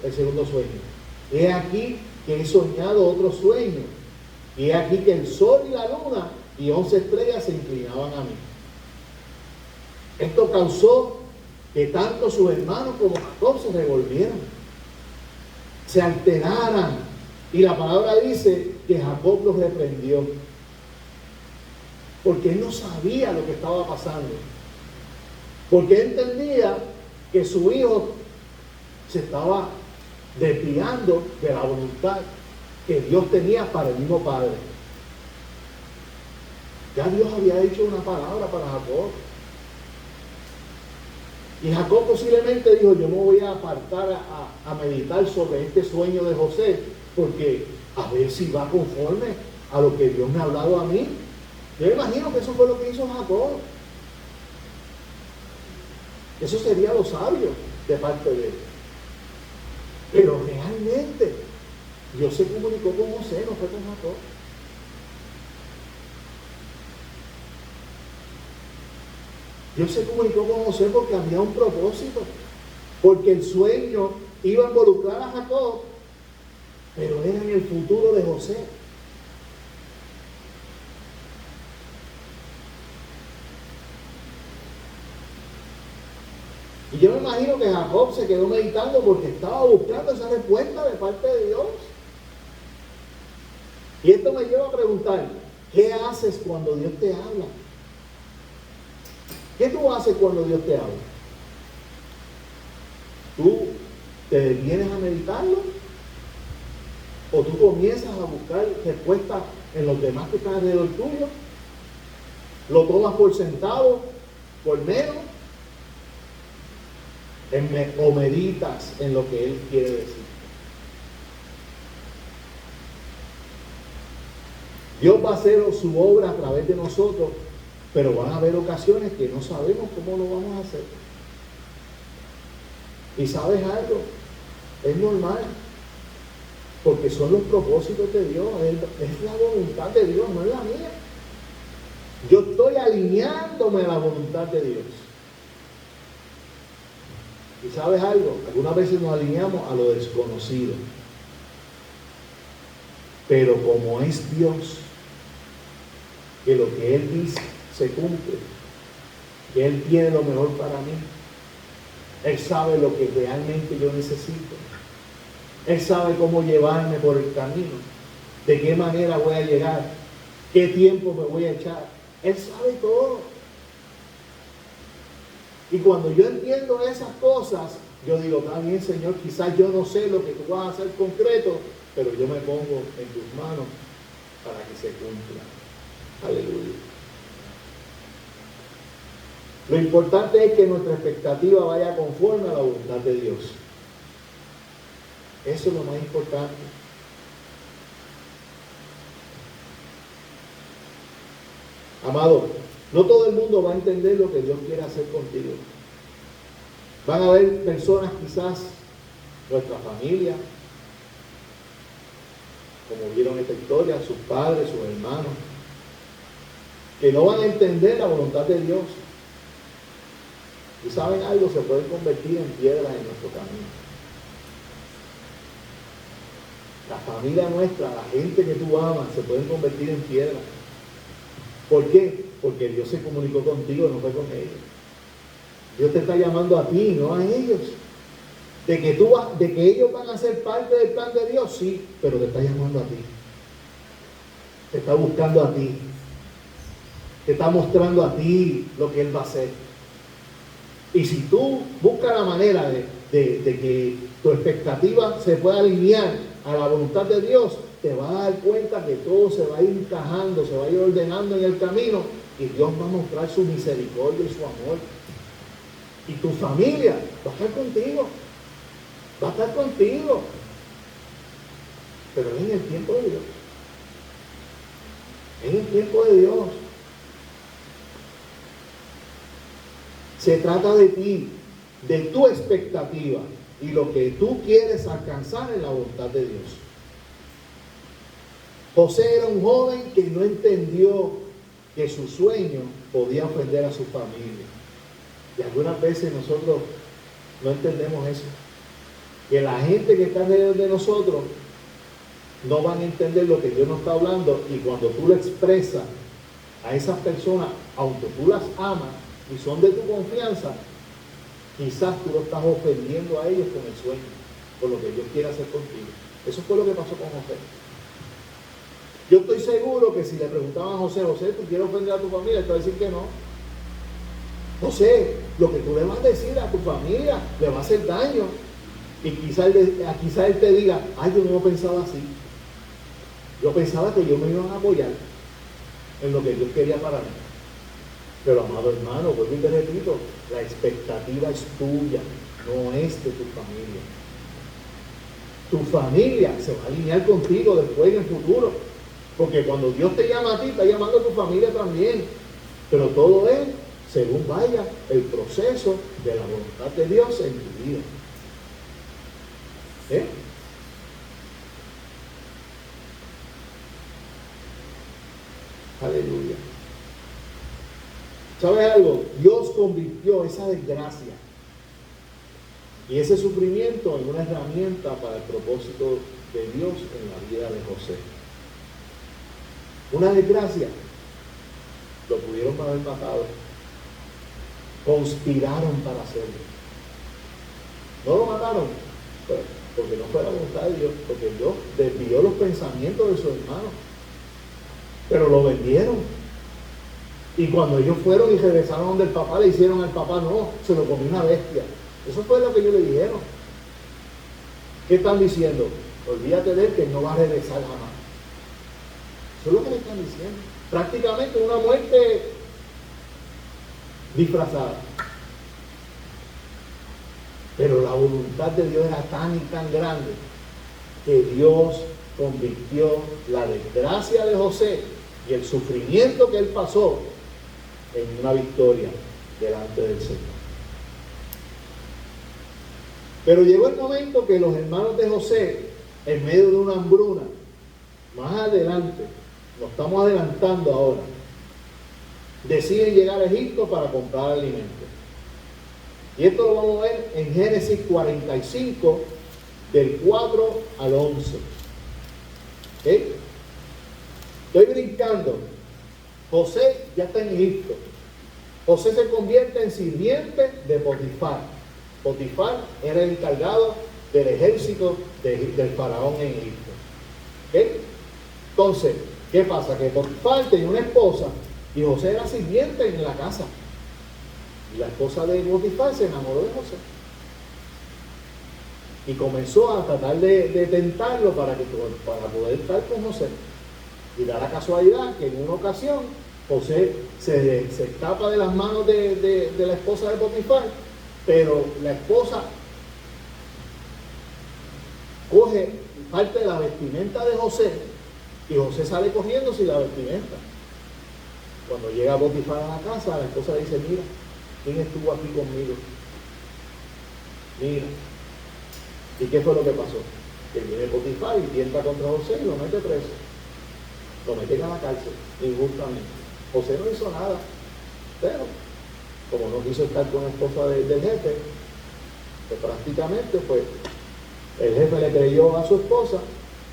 el segundo sueño. He aquí que he soñado otro sueño, y he aquí que el sol y la luna y 11 estrellas se inclinaban a mí. Esto causó que tanto sus hermanos como Jacob se revolvieran, se alteraran, y la palabra dice que Jacob los reprendió, porque él no sabía lo que estaba pasando, porque él entendía que su hijo se estaba desviando de la voluntad que Dios tenía para el mismo padre. Ya Dios había hecho una palabra para Jacob, y Jacob posiblemente dijo: yo me voy a apartar a meditar sobre este sueño de José, porque a ver si va conforme a lo que Dios me ha hablado a mí. Yo me imagino que eso fue lo que hizo Jacob. Eso sería lo sabio de parte de él. Pero realmente Dios se comunicó con José, no fue con Jacob. Dios se comunicó con José porque había un propósito, porque el sueño iba a involucrar a Jacob, pero era en el futuro de José. Y yo me imagino que Jacob se quedó meditando porque estaba buscando esa respuesta de parte de Dios. Y esto me lleva a preguntar: ¿qué haces cuando Dios te habla? ¿Qué tú haces cuando Dios te habla? ¿Tú te vienes a meditarlo? ¿O tú comienzas a buscar respuestas en los demás que están alrededor tuyo? ¿Lo tomas por sentado, por menos? ¿O meditas en lo que Él quiere decir? Dios va a hacer su obra a través de nosotros, pero van a haber ocasiones que no sabemos cómo lo vamos a hacer. Y ¿sabes algo? Es normal, porque son los propósitos de Dios, es la voluntad de Dios, no es la mía. Yo estoy alineándome a la voluntad de Dios. Y ¿sabes algo? Algunas veces nos alineamos a lo desconocido. Pero como es Dios, que lo que Él dice se cumple, que Él tiene lo mejor para mí, Él sabe lo que realmente yo necesito, Él sabe cómo llevarme por el camino, de qué manera voy a llegar, qué tiempo me voy a echar. Él sabe todo. Y cuando yo entiendo esas cosas, yo digo, está bien, Señor, quizás yo no sé lo que tú vas a hacer concreto, pero yo me pongo en tus manos para que se cumpla. Aleluya. Lo importante es que nuestra expectativa vaya conforme a la voluntad de Dios. Eso es lo más importante. Amado, no todo el mundo va a entender lo que Dios quiere hacer contigo. Van a haber personas, quizás nuestra familia, como vieron esta historia, sus padres, sus hermanos, que no van a entender la voluntad de Dios. Y saben algo, se pueden convertir en piedras en nuestro camino. La familia nuestra, la gente que tú amas, se pueden convertir en piedras. ¿Por qué? Porque Dios se comunicó contigo, no fue con ellos. Dios te está llamando a ti, no a ellos. De que ellos van a ser parte del plan de Dios, sí, pero te está llamando a ti. Te está buscando a ti. Te está mostrando a ti lo que Él va a hacer. Y si tú buscas la manera de que tu expectativa se pueda alinear a la voluntad de Dios, te vas a dar cuenta que todo se va a ir encajando, se va a ir ordenando en el camino y Dios va a mostrar su misericordia y su amor. Y tu familia va a estar contigo. Va a estar contigo. Pero es en el tiempo de Dios. Es en el tiempo de Dios. Se trata de ti, de tu expectativa y lo que tú quieres alcanzar en la voluntad de Dios. José era un joven que no entendió que su sueño podía ofender a su familia. Y algunas veces nosotros no entendemos eso. Que la gente que está alrededor de nosotros no van a entender lo que Dios nos está hablando, y cuando tú lo expresas a esas personas, aunque tú las amas y son de tu confianza, quizás tú lo estás ofendiendo a ellos con el sueño, con lo que Dios quiere hacer contigo. Eso fue lo que pasó con José. Yo estoy seguro que si le preguntaban a José, José, ¿tú quieres ofender a tu familia? Él te va a decir que no. José, lo que tú le vas a decir a tu familia le va a hacer daño. Y quizás él te diga, ay, yo no pensaba así. Yo pensaba que yo me iba a apoyar en lo que Dios quería para mí. Pero, amado hermano, vuelvo y te repito, la expectativa es tuya, no es de tu familia. Tu familia se va a alinear contigo después en el futuro. Porque cuando Dios te llama a ti, está llamando a tu familia también. Pero todo es según vaya el proceso de la voluntad de Dios en tu vida. Aleluya. ¿Sabes algo? Dios convirtió esa desgracia y ese sufrimiento en una herramienta para el propósito de Dios en la vida de José. Una desgracia, lo pudieron haber matado, conspiraron para hacerlo. No lo mataron, pues, porque no fue la voluntad de Dios, porque Dios desvió los pensamientos de sus hermanos, pero lo vendieron. Y cuando ellos fueron y regresaron donde el papá, le hicieron al papá, no, se lo comió una bestia. Eso fue lo que ellos le dijeron. ¿Qué están diciendo? Olvídate de él, que no va a regresar jamás. Eso es lo que le están diciendo. Prácticamente una muerte disfrazada. Pero la voluntad de Dios era tan y tan grande que Dios convirtió la desgracia de José y el sufrimiento que él pasó en una victoria delante del Señor. Pero llegó el momento que los hermanos de José, en medio de una hambruna, más adelante, nos estamos adelantando ahora, deciden llegar a Egipto para comprar alimentos. Y esto lo vamos a ver en Génesis 45, del 4 al 11. ¿Okay? Estoy brincando. José ya está en Egipto. José se convierte en sirviente de Potifar. Potifar era el encargado del ejército del faraón en Egipto. ¿Okay? Entonces, ¿qué pasa? Que Potifar tenía una esposa y José era sirviente en la casa. Y la esposa de Potifar se enamoró de José. Y comenzó a tratar de tentarlo para poder estar con José. Y da la casualidad que en una ocasión José se escapa de las manos de la esposa de Potifar, pero la esposa coge parte de la vestimenta de José y José sale corriendo sin la vestimenta. Cuando llega Potifar a la casa, la esposa le dice: mira, ¿quién estuvo aquí conmigo? Mira. ¿Y qué fue lo que pasó? Que viene Potifar y tienta contra José y lo mete preso. Lo meten a la cárcel, injustamente. José no hizo nada, pero como no quiso estar con la esposa del jefe, pues prácticamente pues el jefe le creyó a su esposa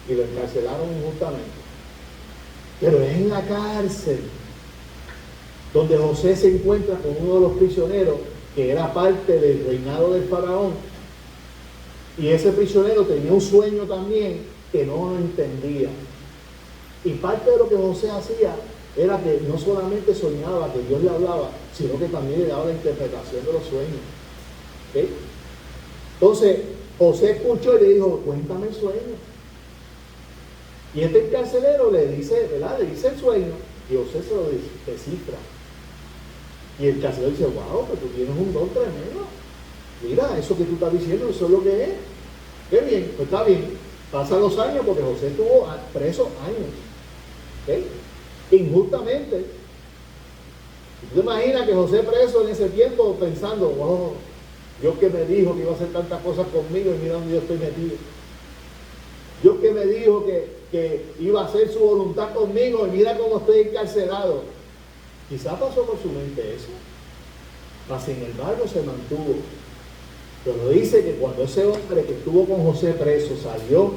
y lo encarcelaron injustamente. Pero es en la cárcel donde José se encuentra con uno de los prisioneros que era parte del reinado del faraón, y ese prisionero tenía un sueño también que no lo entendía. Y parte de lo que José hacía era que no solamente soñaba que Dios le hablaba, sino que también le daba la interpretación de los sueños. ¿Okay? Entonces José escuchó y le dijo: cuéntame el sueño. Y este carcelero le dice, ¿verdad? Le dice el sueño, y José se lo descifra. Y el carcelero dice: wow, pero tú tienes un don tremendo. Mira, eso que tú estás diciendo, eso es lo que es. Qué bien, pues está bien. Pasan los años porque José estuvo preso años. ¿Okay? Injustamente. ¿Tú te imaginas que José preso en ese tiempo pensando: wow, Dios que me dijo que iba a hacer tantas cosas conmigo y mira dónde yo estoy metido? Dios que me dijo que iba a hacer su voluntad conmigo y mira cómo estoy encarcelado. Quizá pasó por su mente eso, mas sin embargo se mantuvo. Pero dice que cuando ese hombre que estuvo con José preso salió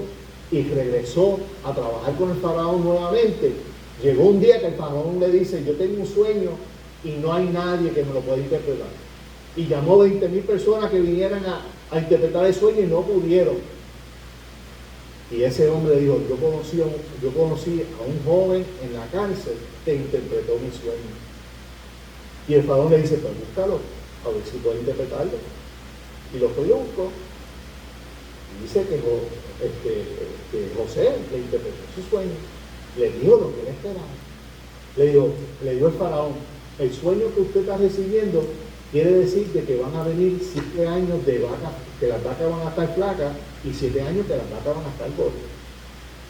y regresó a trabajar con el faraón nuevamente, llegó un día que el faraón le dice: yo tengo un sueño y no hay nadie que me lo pueda interpretar. Y llamó 20,000 personas que vinieran a interpretar el sueño y no pudieron. Y ese hombre dijo: yo conocí a un joven en la cárcel que interpretó mi sueño. Y el faraón le dice: pues búscalo, a ver si puede interpretarlo. Y lo fue y lo buscó. Y dice que José le interpretó su sueño, le dijo lo que él esperaba. Le dijo el faraón: el sueño que usted está recibiendo quiere decir de que van a venir 7 años de vacas, que las vacas van a estar flacas, y 7 años que las vacas van a estar gordas.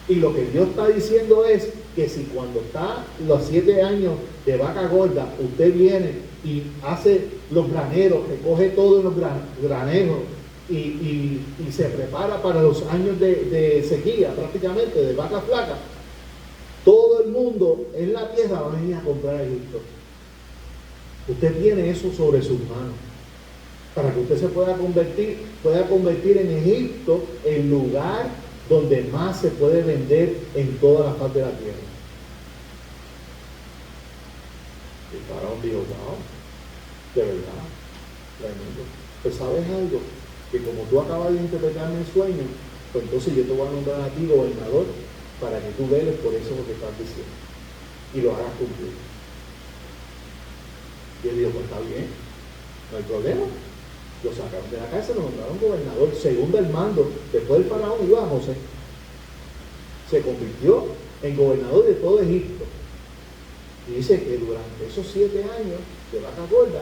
Y lo que Dios está diciendo es que si cuando está los 7 años de vaca gorda, usted viene y hace los graneros, recoge todos los graneros y se prepara para los años de sequía, prácticamente, de vaca flaca, todo el mundo en la tierra va a venir a comprar a Egipto. Usted tiene eso sobre sus manos, para que usted se pueda convertir en Egipto el lugar donde más se puede vender en toda la faz de la tierra. El faraón dijo: wow, de verdad, tremendo. Pues sabes algo, que como tú acabas de interpretarme el sueño, pues entonces yo te voy a nombrar a ti gobernador para que tú veles por eso que estás diciendo y lo hagas cumplir. Y él dijo: pues está bien, no hay problema. Lo sacaron de la cárcel, lo nombraron gobernador, segundo al mando. Después del faraón iba a José. Se convirtió en gobernador de todo Egipto. Y dice que durante esos 7 años de vaca gorda,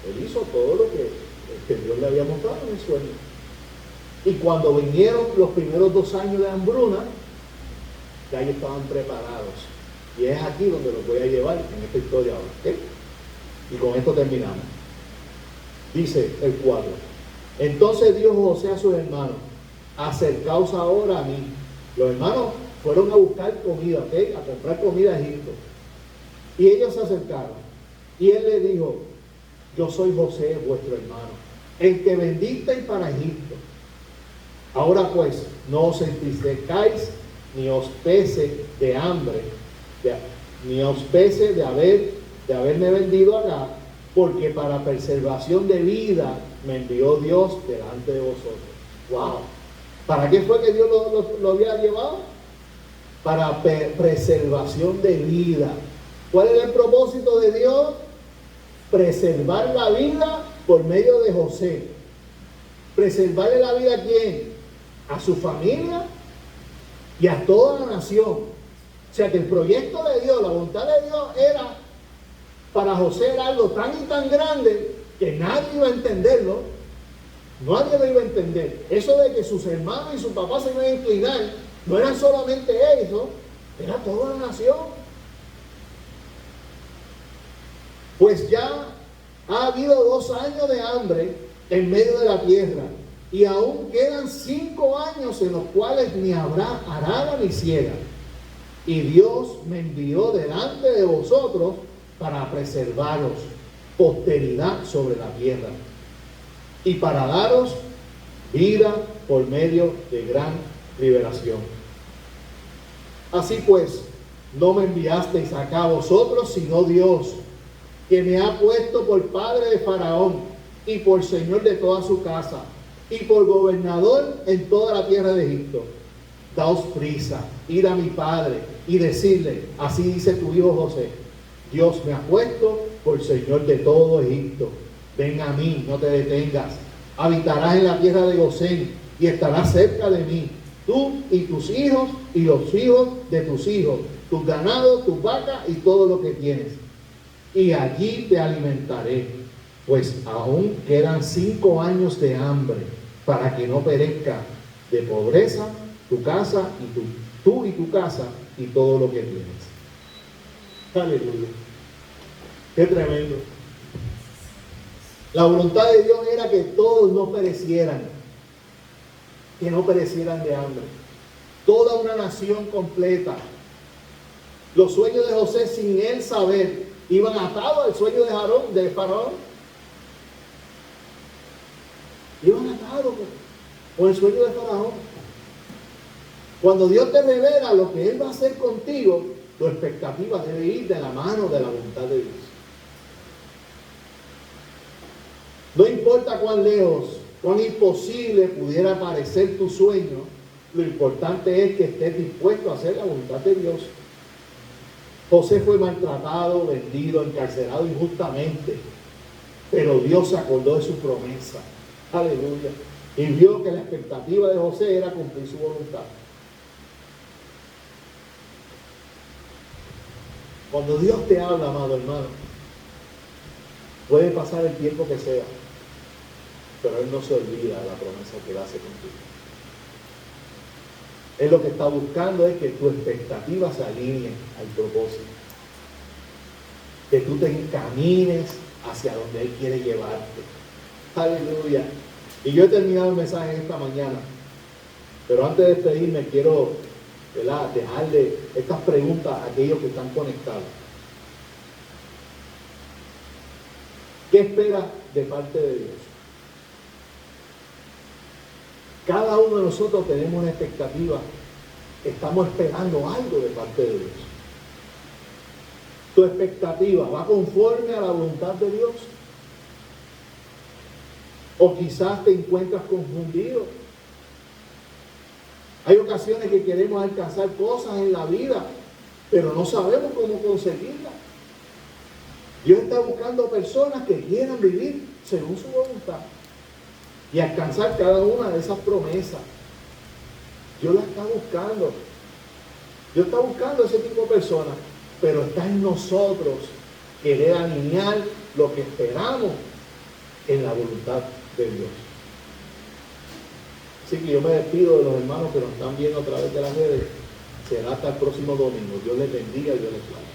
él hizo todo lo que Dios le había mostrado en el sueño. Y cuando vinieron los primeros 2 años de hambruna, ya ellos estaban preparados. Y es aquí donde los voy a llevar en esta historia ahora. ¿Okay? Y con esto terminamos. Dice el 4: entonces dijo José a sus hermanos: acercaos ahora a mí. Los hermanos fueron a buscar comida, ¿okay? A comprar comida a Egipto. Y ellos se acercaron. Y él les dijo: yo soy José, vuestro hermano, el que vendisteis para Egipto. Ahora pues, no os entristezcáis, ni os pese de hambre, ni os pese de haberme vendido acá, porque para preservación de vida me envió Dios delante de vosotros. ¡Wow! ¿Para qué fue que Dios lo había llevado? Para preservación de vida. ¿Cuál era el propósito de Dios? preservar la vida por medio de José. ¿Preservarle la vida a quién? A su familia y a toda la nación. O sea que el proyecto de Dios, la voluntad de Dios era, para José era algo tan y tan grande que nadie iba a entenderlo. Nadie lo iba a entender. Eso de que sus hermanos y su papá se iban a inclinar, no eran solamente ellos, era toda la nación. Pues ya ha habido 2 años de hambre en medio de la tierra, y aún quedan 5 años en los cuales ni habrá arada ni siega. Y Dios me envió delante de vosotros para preservaros posteridad sobre la tierra y para daros vida por medio de gran liberación. Así pues, no me enviasteis acá a vosotros, sino Dios, que me ha puesto por padre de Faraón y por señor de toda su casa y por gobernador en toda la tierra de Egipto. Daos prisa, id a mi padre y decirle, así dice tu hijo José, Dios me ha puesto por señor de todo Egipto. Ven a mí, no te detengas. Habitarás en la tierra de Gosén y estarás cerca de mí, tú y tus hijos y los hijos de tus hijos, tus ganados, tus vacas y todo lo que tienes. Y allí te alimentaré, pues aún quedan 5 años de hambre para que no perezca de pobreza tu casa y tú y tu casa y todo lo que tienes. Aleluya. Qué tremendo. La voluntad de Dios era que todos no perecieran, que no perecieran de hambre. Toda una nación completa. Los sueños de José, sin él saber, iban atados al sueño de Faraón. Iban atados con el sueño de Faraón. Cuando Dios te revela lo que Él va a hacer contigo, tu expectativa debe ir de la mano de la voluntad de Dios. No importa cuán lejos, cuán imposible pudiera parecer tu sueño, lo importante es que estés dispuesto a hacer la voluntad de Dios. José fue maltratado, vendido, encarcelado injustamente, pero Dios se acordó de su promesa. Aleluya. Y vio que la expectativa de José era cumplir su voluntad. Cuando Dios te habla, amado hermano, puede pasar el tiempo que sea, pero Él no se olvida de la promesa que Él hace contigo. Él lo que está buscando es que tu expectativa se alinee al propósito. Que tú te encamines hacia donde Él quiere llevarte. Aleluya. Y yo he terminado el mensaje esta mañana, pero antes de despedirme quiero, ¿verdad?, dejarle estas preguntas a aquellos que están conectados. ¿Qué esperas de parte de Dios? Cada uno de nosotros tenemos una expectativa. Estamos esperando algo de parte de Dios. ¿Tu expectativa va conforme a la voluntad de Dios? O quizás te encuentras confundido. Hay ocasiones que queremos alcanzar cosas en la vida, pero no sabemos cómo conseguirlas. Dios está buscando personas que quieran vivir según su voluntad y alcanzar cada una de esas promesas. Dios la está buscando. Dios está buscando ese tipo de personas, pero está en nosotros querer alinear lo que esperamos en la voluntad de Dios. Así que yo me despido de los hermanos que nos están viendo a través de las redes. Será hasta el próximo domingo. Dios les bendiga y Dios les guarde.